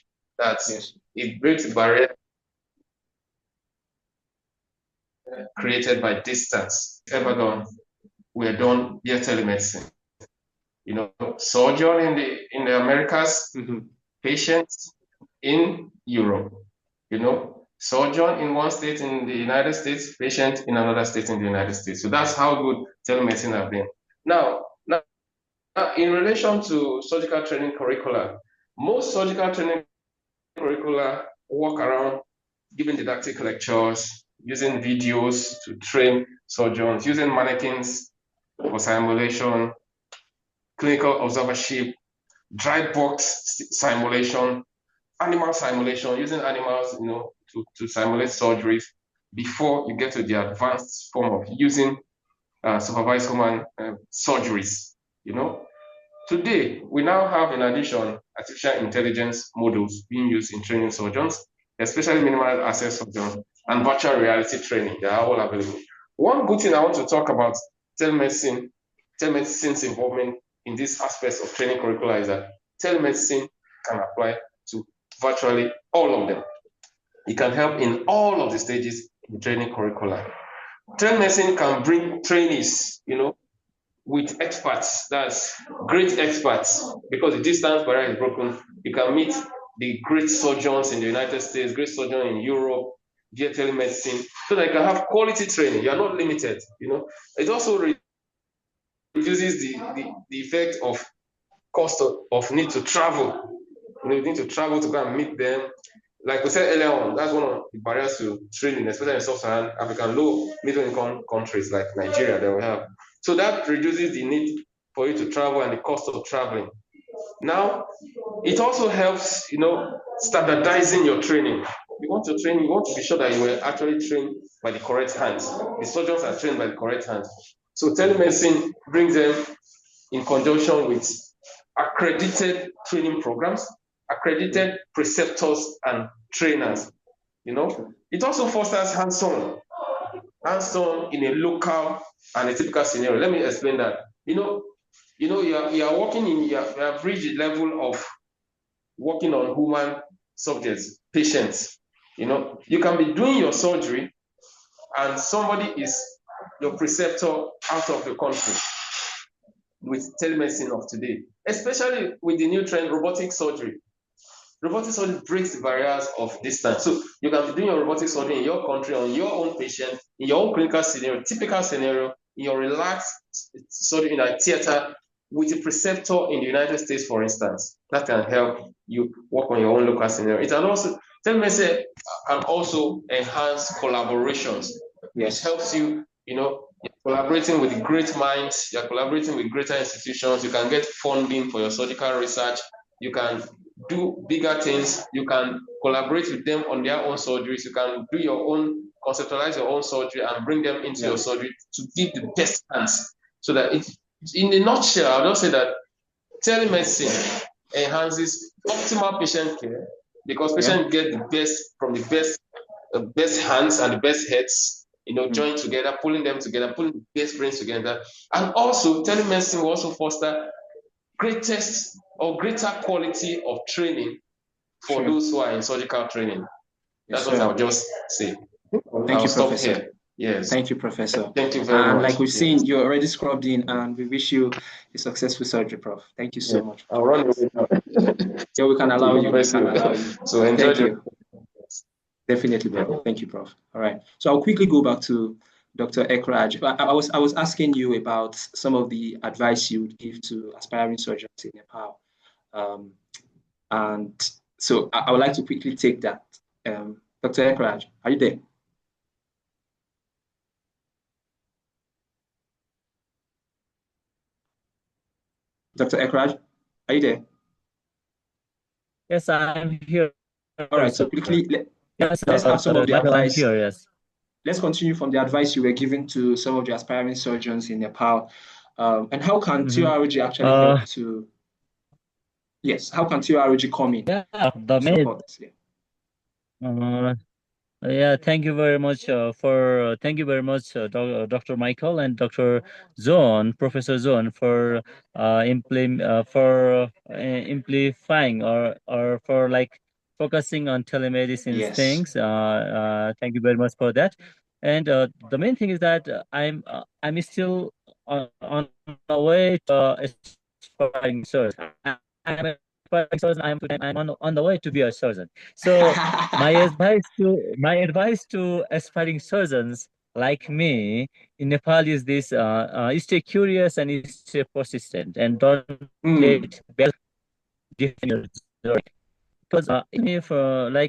It breaks the barrier created by distance. Ever done? We're done via telemedicine. Surgeon in the Americas, patients in Europe, surgeon in one state in the United States, patient in another state in the United States. So that's how good telemedicine have been. Now, in relation to surgical training curricula, most surgical training curricula walk around giving didactic lectures, using videos to train surgeons, using mannequins for simulation, clinical observership, dry box simulation, animal simulation, using animals, to simulate surgeries before you get to the advanced form of using supervised human surgeries. Today, we now have, in addition, artificial intelligence models being used in training surgeons, especially minimal access surgeons, and virtual reality training. They are all available. One good thing I want to talk about telemedicine's involvement in these aspects of training curricula is that telemedicine can apply to virtually all of them. It can help in all of the stages in training curricula. Telemedicine can bring trainees, with experts, that's great experts, because the distance barrier is broken. You can meet the great surgeons in the United States, great surgeons in Europe via telemedicine, so that you can have quality training. You are not limited. It also reduces the effect of cost of need to travel. You need to travel to go and meet them. Like we said earlier on, that's one of the barriers to training, especially in sub-Saharan African low middle-income countries like Nigeria that we have. So that reduces the need for you to travel and the cost of traveling. Now, it also helps, standardizing your training. You want to train, you want to be sure that you were actually trained by the correct hands. The surgeons are trained by the correct hands. So telemedicine brings them in conjunction with accredited training programs, accredited preceptors and trainers. It also fosters hands-on in a local and a typical scenario. Let me explain that. You are working you have reached the level of working on human subjects, patients. You can be doing your surgery and somebody is your preceptor out of the country with telemedicine of today, especially with the new trend, robotic surgery. Robotic surgery breaks the barriers of distance. So you can be doing your robotic surgery in your country, on your own patient, in your own clinical scenario, typical scenario, in your relaxed surgery in a theater with a preceptor in the United States, for instance. That can help you work on your own local scenario. It can also, telemedicine can also enhance collaborations. Yes. It helps you, you're collaborating with great minds, you're collaborating with greater institutions, you can get funding for your surgical research, you can do bigger things, you can collaborate with them on their own surgeries, you can do your own, conceptualize your own surgery and bring them into your surgery to give the best hands. So that in a nutshell, I'll just say that telemedicine enhances optimal patient care because patients get the best from the best hands and the best heads, joined together, pulling them together, pulling the best brains together. And also, telemedicine will also foster greater quality of training for those who are in surgical training. That's what I'll just say. Thank you, Professor. Here. Yes. Thank you, Professor. Thank you very much. And like we've seen, you're already scrubbed in, and we wish you a successful surgery, Prof. Thank you so much. I'll run away now. Yeah, we can allow you. We can allow you. So enjoy you. Definitely, Prof. Thank you, Prof. All right. So I'll quickly go back to Dr. Erhayanmen. I was asking you about some of the advice you would give to aspiring surgeons in Nepal. And so I would like to quickly take that. Dr. Erhayanmen, are you there? Dr. Erhayanmen, are you there? Yes, I'm here. All right, so quickly, let's have some of the advice. Here, yes. Let's continue from the advice you were giving to some of the aspiring surgeons in Nepal. And how can TORG actually help to... Yes, how can TORG come in? Yeah, thank you very much Dr. Michael and Dr. Zone, Professor Zone, for amplifying or for like focusing on telemedicine things. Thank you very much for that. And the main thing is that I'm still on the way to aspiring surgeon. I'm on the way to be a surgeon. So my advice to aspiring surgeons like me in Nepal is this: stay curious and stay persistent, and don't let define your journey. Because if I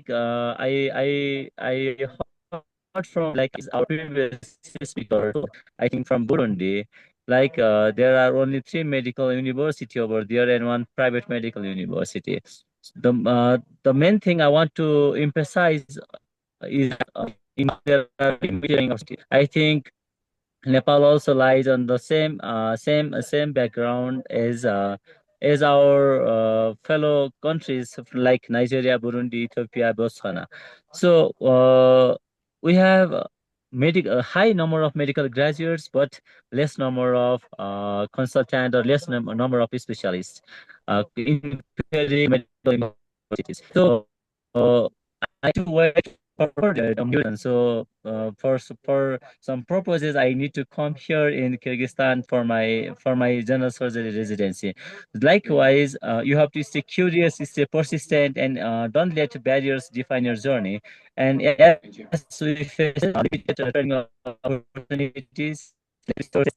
heard from like our previous speaker, I think from Burundi, like there are only 3 medical university over there and 1 private medical university. The main thing I want to emphasize is I think Nepal also lies on the same background as our fellow countries like Nigeria, Burundi, Ethiopia, Botswana. So we have a high number of medical graduates, but less number of consultant or less number of specialists in medical universities. So I do work for the so for some purposes I need to come here in Kyrgyzstan for my general surgery residency. Likewise, you have to stay curious, stay persistent, and don't let barriers define your journey. And as we face limited training opportunities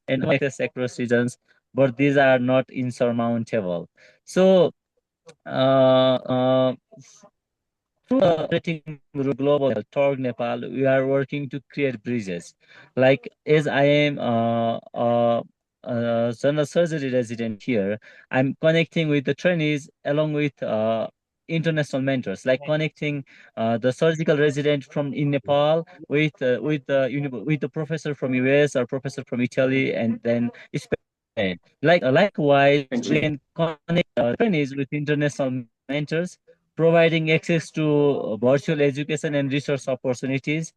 and access across regions, but these are not insurmountable. So through operating global TORG Nepal, we are working to create bridges. Like as I am general surgery resident here, I'm connecting with the trainees along with international mentors, like connecting the surgical resident from in Nepal with the professor from US or professor from Italy, and then Spain. Likewise, we can connect trainees with international mentors, providing access to virtual education and research opportunities,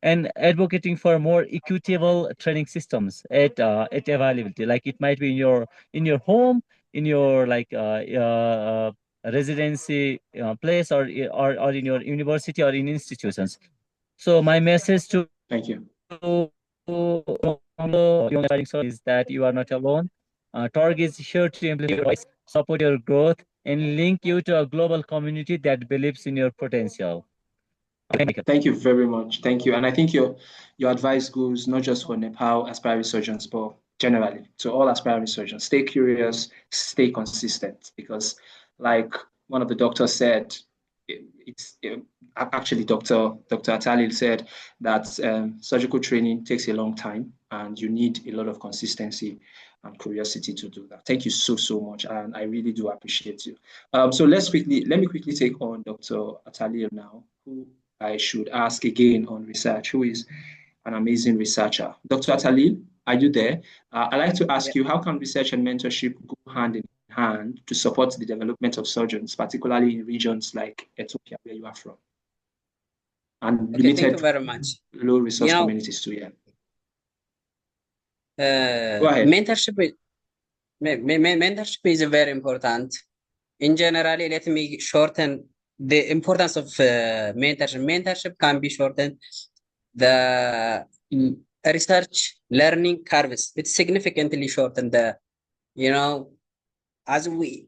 and advocating for more equitable training systems at availability. Like it might be in your home, in your residency place, or in your university or in institutions. So my message to Thank you. Is that you are not alone. TORG is here to amplify your voice, support your growth, and link you to a global community that believes in your potential. Thank you very much. Thank you. And I think your advice goes not just for Nepal aspiring surgeons, but generally to all aspiring surgeons. Stay curious, stay consistent, because like one of the doctors said, actually Dr. Atalel said that surgical training takes a long time and you need a lot of consistency and curiosity to do that. Thank you so much, and I really do appreciate you. So let me quickly take on Dr. Atalel now, who I should ask again on research, who is an amazing researcher. Dr. Atalel, are you there? I'd like to ask you, how can research and mentorship go hand in hand to support the development of surgeons, particularly in regions like Ethiopia, where you are from? And okay, thank you very much. Low resource communities too, yeah. Go ahead. Mentorship is very important. In general, let me shorten the importance of mentorship. Mentorship can be shortened. The research learning curves, it's significantly shortened. As we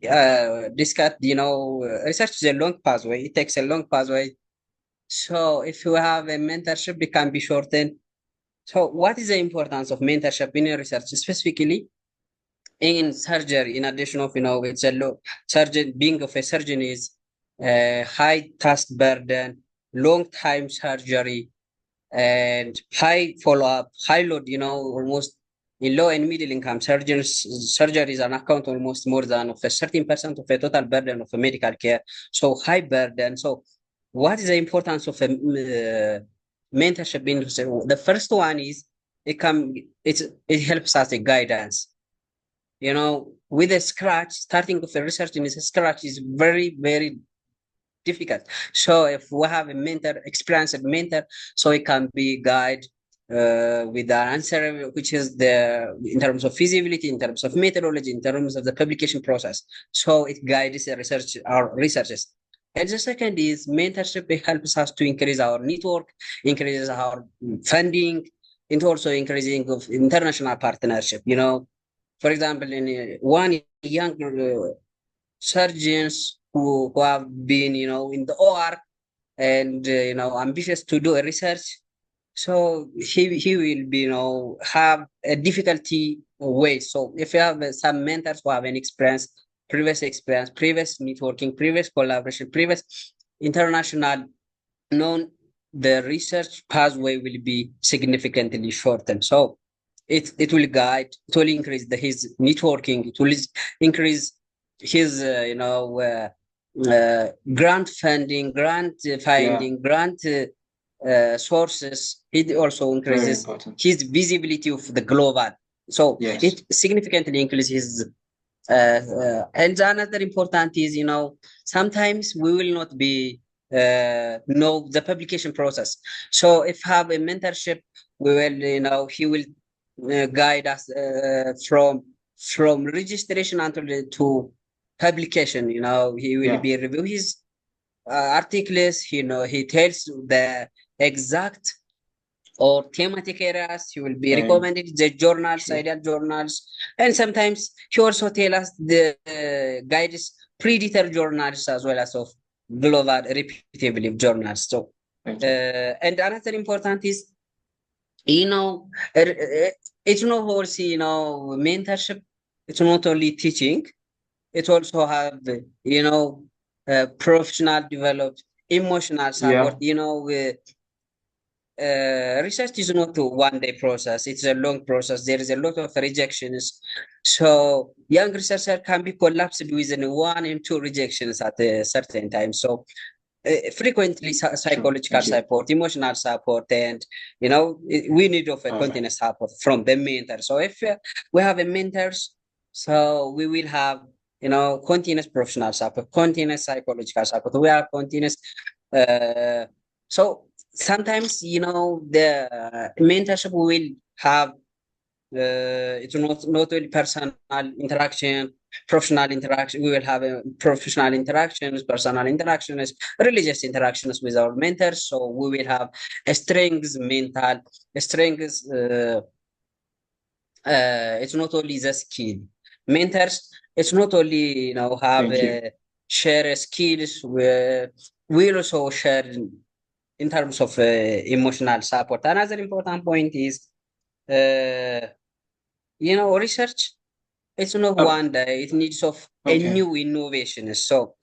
discussed, research is a long pathway. It takes a long pathway. So if you have a mentorship, it can be shortened. So what is the importance of mentorship in research, specifically in surgery? In addition of, it's a low surgeon, being of a surgeon is high task burden, long time surgery, and high follow-up, high load, almost in low and middle income surgeries are account almost more than of 13% of the total burden of medical care. So high burden. So what is the importance of mentorship in research? The first one is it helps us a guidance. With a scratch, starting with a research in a scratch is very, very difficult. So if we have a mentor, experienced mentor, so it can be guide with the answer, which is in terms of feasibility, in terms of methodology, in terms of the publication process. So it guides our researchers. And the second is mentorship. It helps us to increase our network, increases our funding, and also increasing of international partnership. For example, in one young surgeons who have been, in the OR and, ambitious to do a research. So he will be, have a difficulty way. So if you have some mentors who have an previous networking, previous collaboration, previous international known, the research pathway will be significantly shortened. So it will guide, it will increase his networking, it will increase his, grant funding, grant finding, grant sources. It also increases his visibility of the global. So it significantly increases. And another important is, sometimes we will not be know the publication process. So if have a mentorship, we will, he will guide us from registration until to publication. He will be review his articles. He tells the exact or thematic areas. He will be recommending the journals, ideal journals, and sometimes he also tell us the guides predator journals as well as of global reputable journals. So, and another important is, it's not also, mentorship. It's not only teaching. It also have, professional developed, emotional support. Research is not a one-day process. It's a long process. There is a lot of rejections. So young researcher can be collapsed within 1 and 2 rejections at a certain time. So frequently psychological support, emotional support, and we need of a continuous support from the mentor. So if we have a mentors, so we will have continuous professional support, continuous psychological support. We are continuous. So sometimes the mentorship will have it's not only personal interaction, professional interaction. We will have professional interactions, personal interactions, religious interactions with our mentors. So we will have a strengths, mental strengths. It's not only the skill. Mentors, it's not only have share skills. We also share in terms of emotional support. Another important point is, research. It's not one day. It needs of a new innovation. So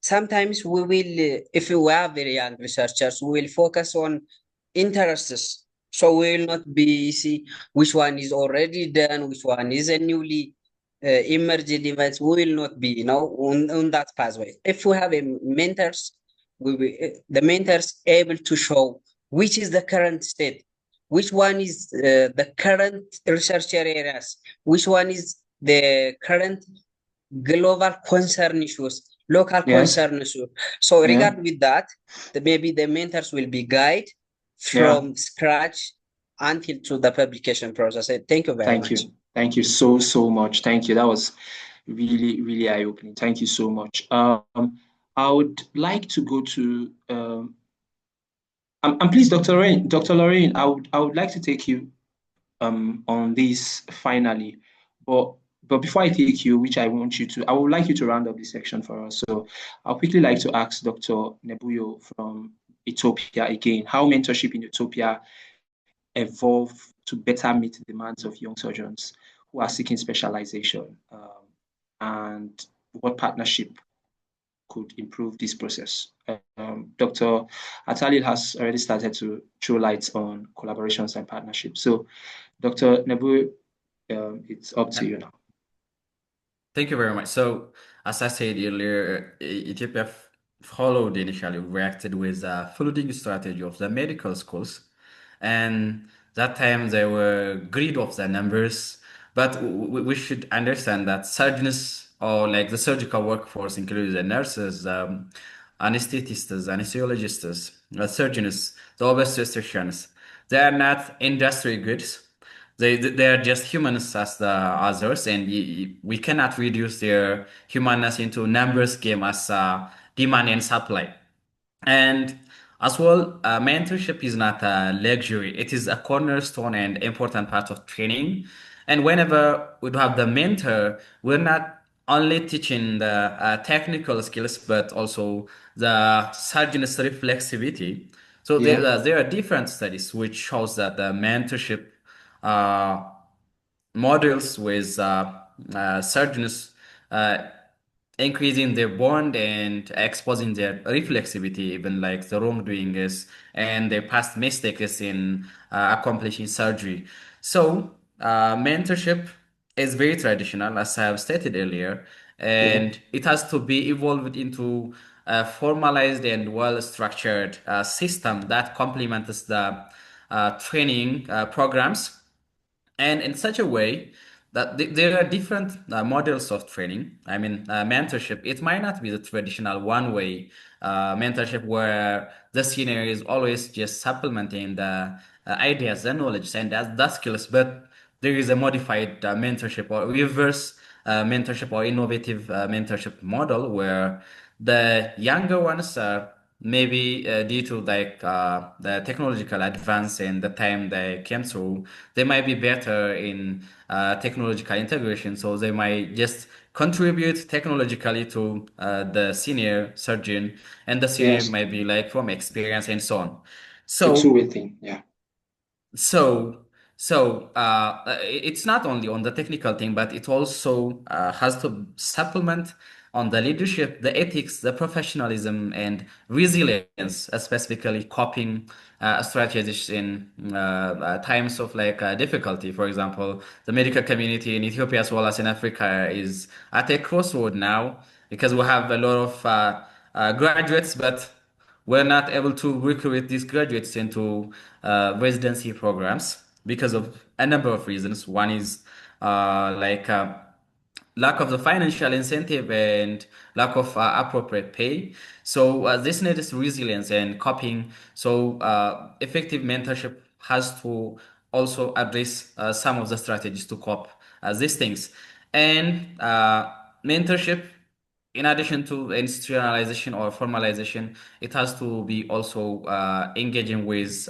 sometimes we will, if we are very young researchers, we will focus on interests. So we will not be see which one is already done, which one is a newly emerging events. We will not be, on that pathway. If we have a mentors, the mentors able to show which is the current state, which one is the current research areas, which one is the current global concern issues, local concern issues. So regard with that, maybe the mentors will be guide from scratch until to the publication process. Thank you very much. Thank you so much. Thank you. That was really, really eye-opening. Thank you so much. I would like to go to and please, Dr. Lorraine, I would like to take you on this finally. But before I take you, which I would like you to round up this section for us. So I'll quickly like to ask Dr. Nebiyou from Ethiopia again, how mentorship in Ethiopia evolved to better meet the demands of young surgeons who are seeking specialization, and what partnership could improve this process. Dr. Atalel has already started to throw lights on collaborations and partnerships. So, Dr. Nebiyou, it's up to you now. Thank you very much. So, as I said earlier, Ethiopia followed initially, reacted with a flooding strategy of the medical schools. And that time they were greed of the numbers. But we should understand that surgeons, or like the surgical workforce, including the nurses, anesthetists, anesthesiologists, surgeons, the obstetricians, they are not industry goods. They are just humans as the others, and we cannot reduce their humanness into numbers game as demand and supply. And as well, mentorship is not a luxury. It is a cornerstone and important part of training. And whenever we have the mentor, we're not only teaching the technical skills, but also the surgeon's reflexivity. So there are different studies which shows that the mentorship models with surgeons increasing their bond and exposing their reflexivity, even like the wrongdoings and their past mistakes in accomplishing surgery. So mentorship is very traditional, as I have stated earlier, and it has to be evolved into a formalized and well-structured system that complements the training programs, and in such a way that there are different models of training. I mean, mentorship, it might not be the traditional one-way mentorship where the senior is always just supplementing the ideas, the knowledge, and the skills, but there is a modified mentorship or reverse mentorship or innovative mentorship model where the younger ones are maybe due to like the technological advance and the time they came through, they might be better in technological integration, so they might just contribute technologically to the senior surgeon, and the senior Yes. might be like from experience and so on. The So two-way thing, yeah. It's not only on the technical thing, but it also has to supplement on the leadership, the ethics, the professionalism, and resilience, specifically coping strategies in times of like difficulty. For example, the medical community in Ethiopia as well as in Africa is at a crossroad now because we have a lot of graduates, but we're not able to recruit these graduates into residency programs because of a number of reasons. One is lack of the financial incentive and lack of appropriate pay. So this needs resilience and coping. So effective mentorship has to also address some of the strategies to cope these things. And mentorship, in addition to institutionalization or formalization, it has to be also engaging with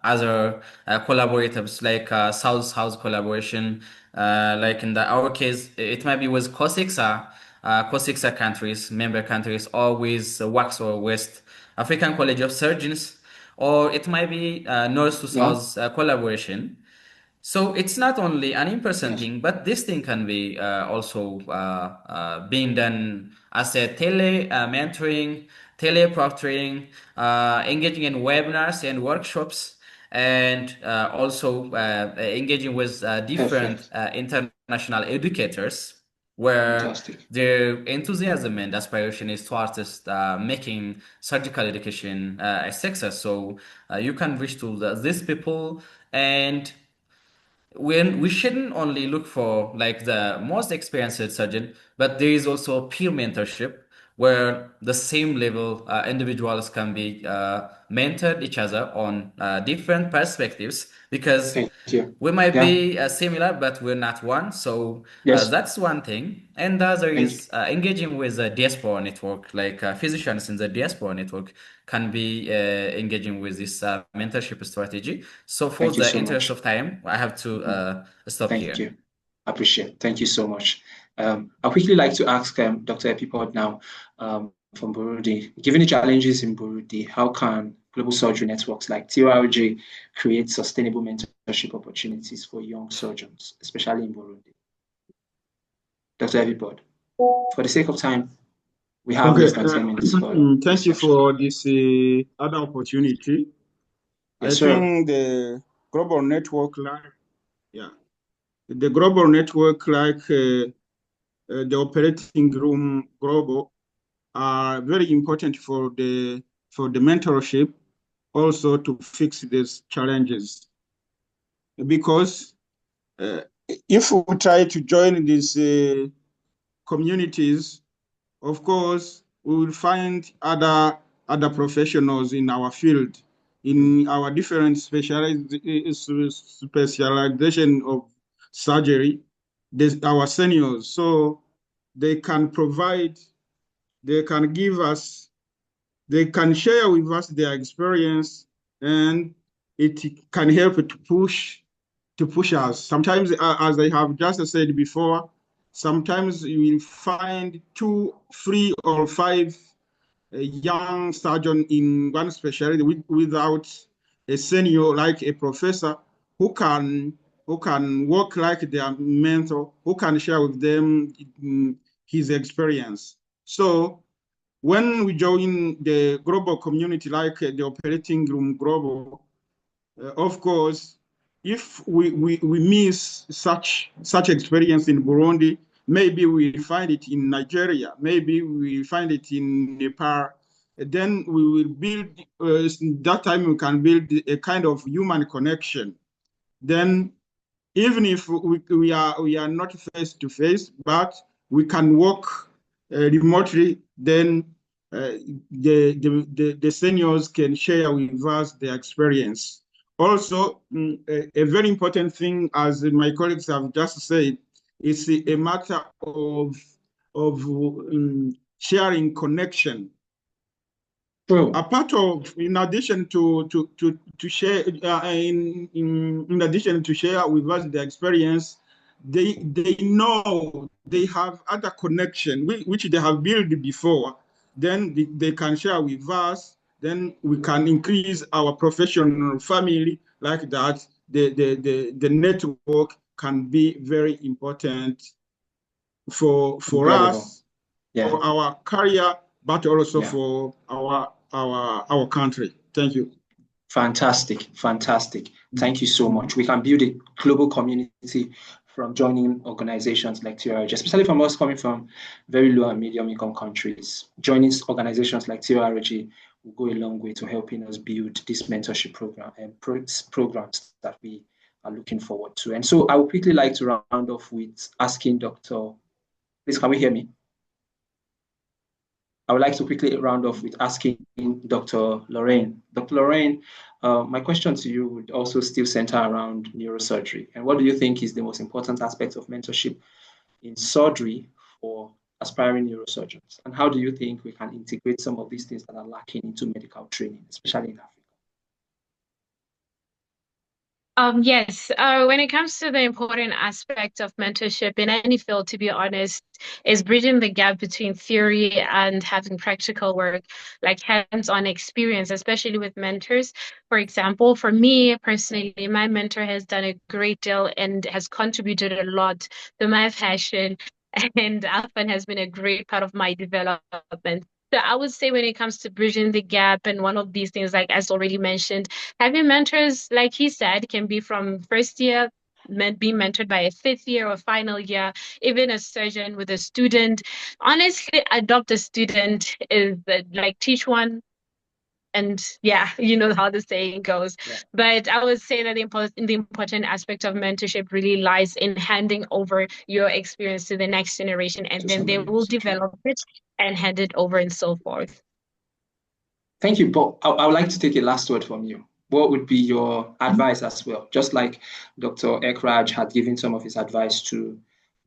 other collaborators like South collaboration. Like in our case, it might be with COSIXA countries, member countries, or with WACS or West African College of Surgeons, or it might be North to South collaboration. So it's not only an in-person thing, but this thing can be also being done as a mentoring, tele-proctoring, engaging in webinars and workshops, and also engaging with different international educators where their enthusiasm and aspiration is towards making surgical education a success. So you can reach to these people, and when we shouldn't only look for like the most experienced surgeon, but there is also peer mentorship where the same level individuals can be mentored each other on different perspectives, because we might be similar, but we're not one. So that's one thing. And the other is engaging with the diaspora network, like physicians in the diaspora network can be engaging with this mentorship strategy. So for the interest of time, I have to stop here. Thank you. I appreciate it. Thank you so much. I'd quickly like to ask Dr. Epipode now from Burundi. Given the challenges in Burundi, how can global surgery networks like TORG create sustainable mentorship opportunities for young surgeons, especially in Burundi? Dr. Epipode, for the sake of time, we have less than 10 minutes. Thank you for this other opportunity. Yes, I think the global network, the global network like the operating room global are very important for the mentorship, also to fix these challenges. Because if we try to join these communities, of course, we will find other professionals in our field, in our different specialization of surgery, our seniors. So they can provide, they can give us, they can share with us their experience, and it can help to push us. Sometimes, as I have just said before, sometimes you will find 2, 3, or 5 young surgeons in one specialty without a senior, like a professor, who can work like their mentor, who can share with them his experience. So when we join the global community, like the operating room global, of course, if we miss such experience in Burundi, maybe we find it in Nigeria, maybe we find it in Nepal. Then we will build, that time we can build a kind of human connection. Then even if we are not face to face, but we can work remotely, then the seniors can share with us their experience. Also, a very important thing, as my colleagues have just said, is a matter of sharing connection. True. A part of, in addition to share, in addition to share with us their experience, they know they have other connection which they have built before. Then they can share with us. Then we can increase our professional family like that. The network can be very important for us, yeah, for our career, but also for our country. Thank you. Fantastic, fantastic. Thank you so much. We can build a global community from joining organizations like TORG, especially from us coming from very low and medium income countries. Joining organizations like TORG will go a long way to helping us build this mentorship program and programs that we are looking forward to. And so I would quickly like to round off with asking Dr. Please, can we hear me? I would like to quickly round off with asking Dr. Lorraine. Dr. Lorraine, my question to you would also still center around neurosurgery. And what do you think is the most important aspect of mentorship in surgery for aspiring neurosurgeons? And how do you think we can integrate some of these things that are lacking into medical training, especially in Africa? Yes, when it comes to the important aspect of mentorship in any field, to be honest, is bridging the gap between theory and having practical work, like hands-on experience, especially with mentors. For example, for me personally, my mentor has done a great deal and has contributed a lot to my passion, and often has been a great part of my development. So I would say when it comes to bridging the gap, and one of these things, like as already mentioned, having mentors, like he said, can be from first year, being mentored by a fifth year or final year, even a surgeon with a student. Honestly, adopt a student is like teach one. And yeah, you know how the saying goes. Yeah. But I would say that the important aspect of mentorship really lies in handing over your experience to the next generation, and then they will develop it and hand it over and so forth. Thank you, but I would like to take a last word from you. What would be your advice as well? Just like Dr. Erhayanmen had given some of his advice to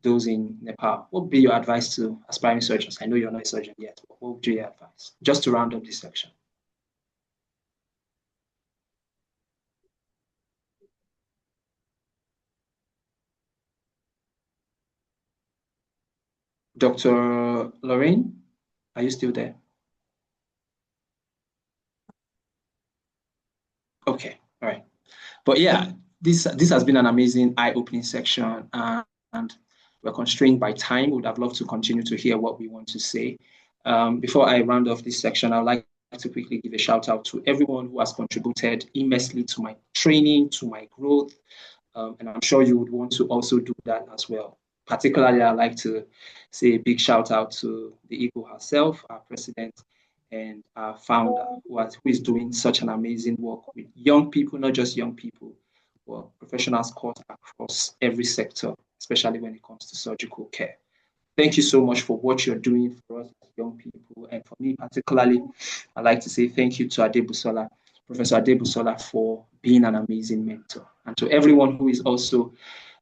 those in Nepal, what would be your advice to aspiring surgeons? I know you're not a surgeon yet, but what would be your advice? Just to round up this section. Dr. Lorraine, are you still there? Okay, all right. But yeah, this has been an amazing eye-opening section, and we're constrained by time. Would have loved to continue to hear what we want to say. Before I round off this section, I'd like to quickly give a shout out to everyone who has contributed immensely to my training, to my growth, and I'm sure you would want to also do that as well. Particularly, I'd like to say a big shout out to the Eagle herself, our president, and our founder, who is doing such an amazing work with young people, not just young people, but professionals across every sector, especially when it comes to surgical care. Thank you so much for what you're doing for us as young people. And for me particularly, I'd like to say thank you to Adebusola, Professor Adebusola, for being an amazing mentor. And to everyone who is also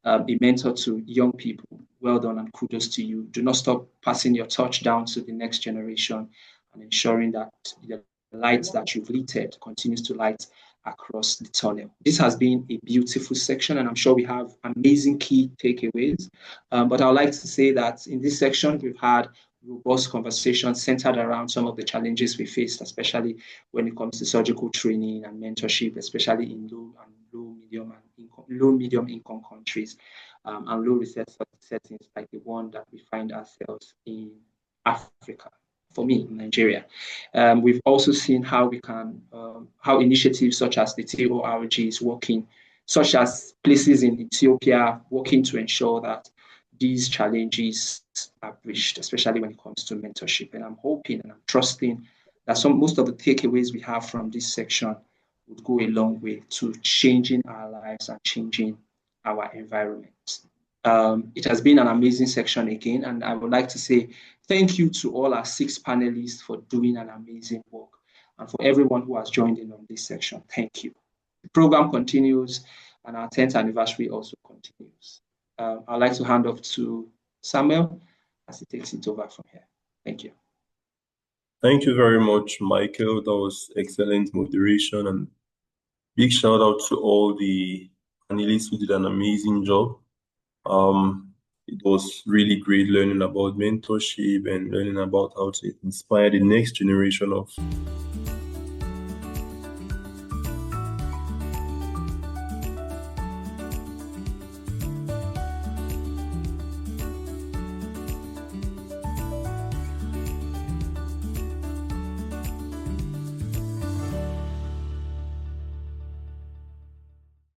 a mentor to young people, well done and kudos to you. Do not stop passing your torch down to the next generation and ensuring that the lights that you've lit continues to light across the tunnel. This has been a beautiful section, and I'm sure we have amazing key takeaways. But I would like to say that in this section, we've had robust conversations centered around some of the challenges we faced, especially when it comes to surgical training and mentorship, especially in low medium income countries and low research settings like the one that we find ourselves in Africa. For me, in Nigeria, we've also seen how we can, how initiatives such as the TORG is working, such as places in Ethiopia working to ensure that these challenges are bridged, especially when it comes to mentorship. And I'm hoping and I'm trusting that most of the takeaways we have from this section would go a long way to changing our lives and changing our environment. It has been an amazing section again, and I would like to say thank you to all our 6 panelists for doing an amazing work, and for everyone who has joined in on this section. Thank you. The program continues, and our 10th anniversary also continues. I'd like to hand off to Samuel as he takes it over from here. Thank you. Thank you very much, Michael. That was excellent moderation, and big shout out to all the panelists who did an amazing job. It was really great learning about mentorship and learning about how to inspire the next generation of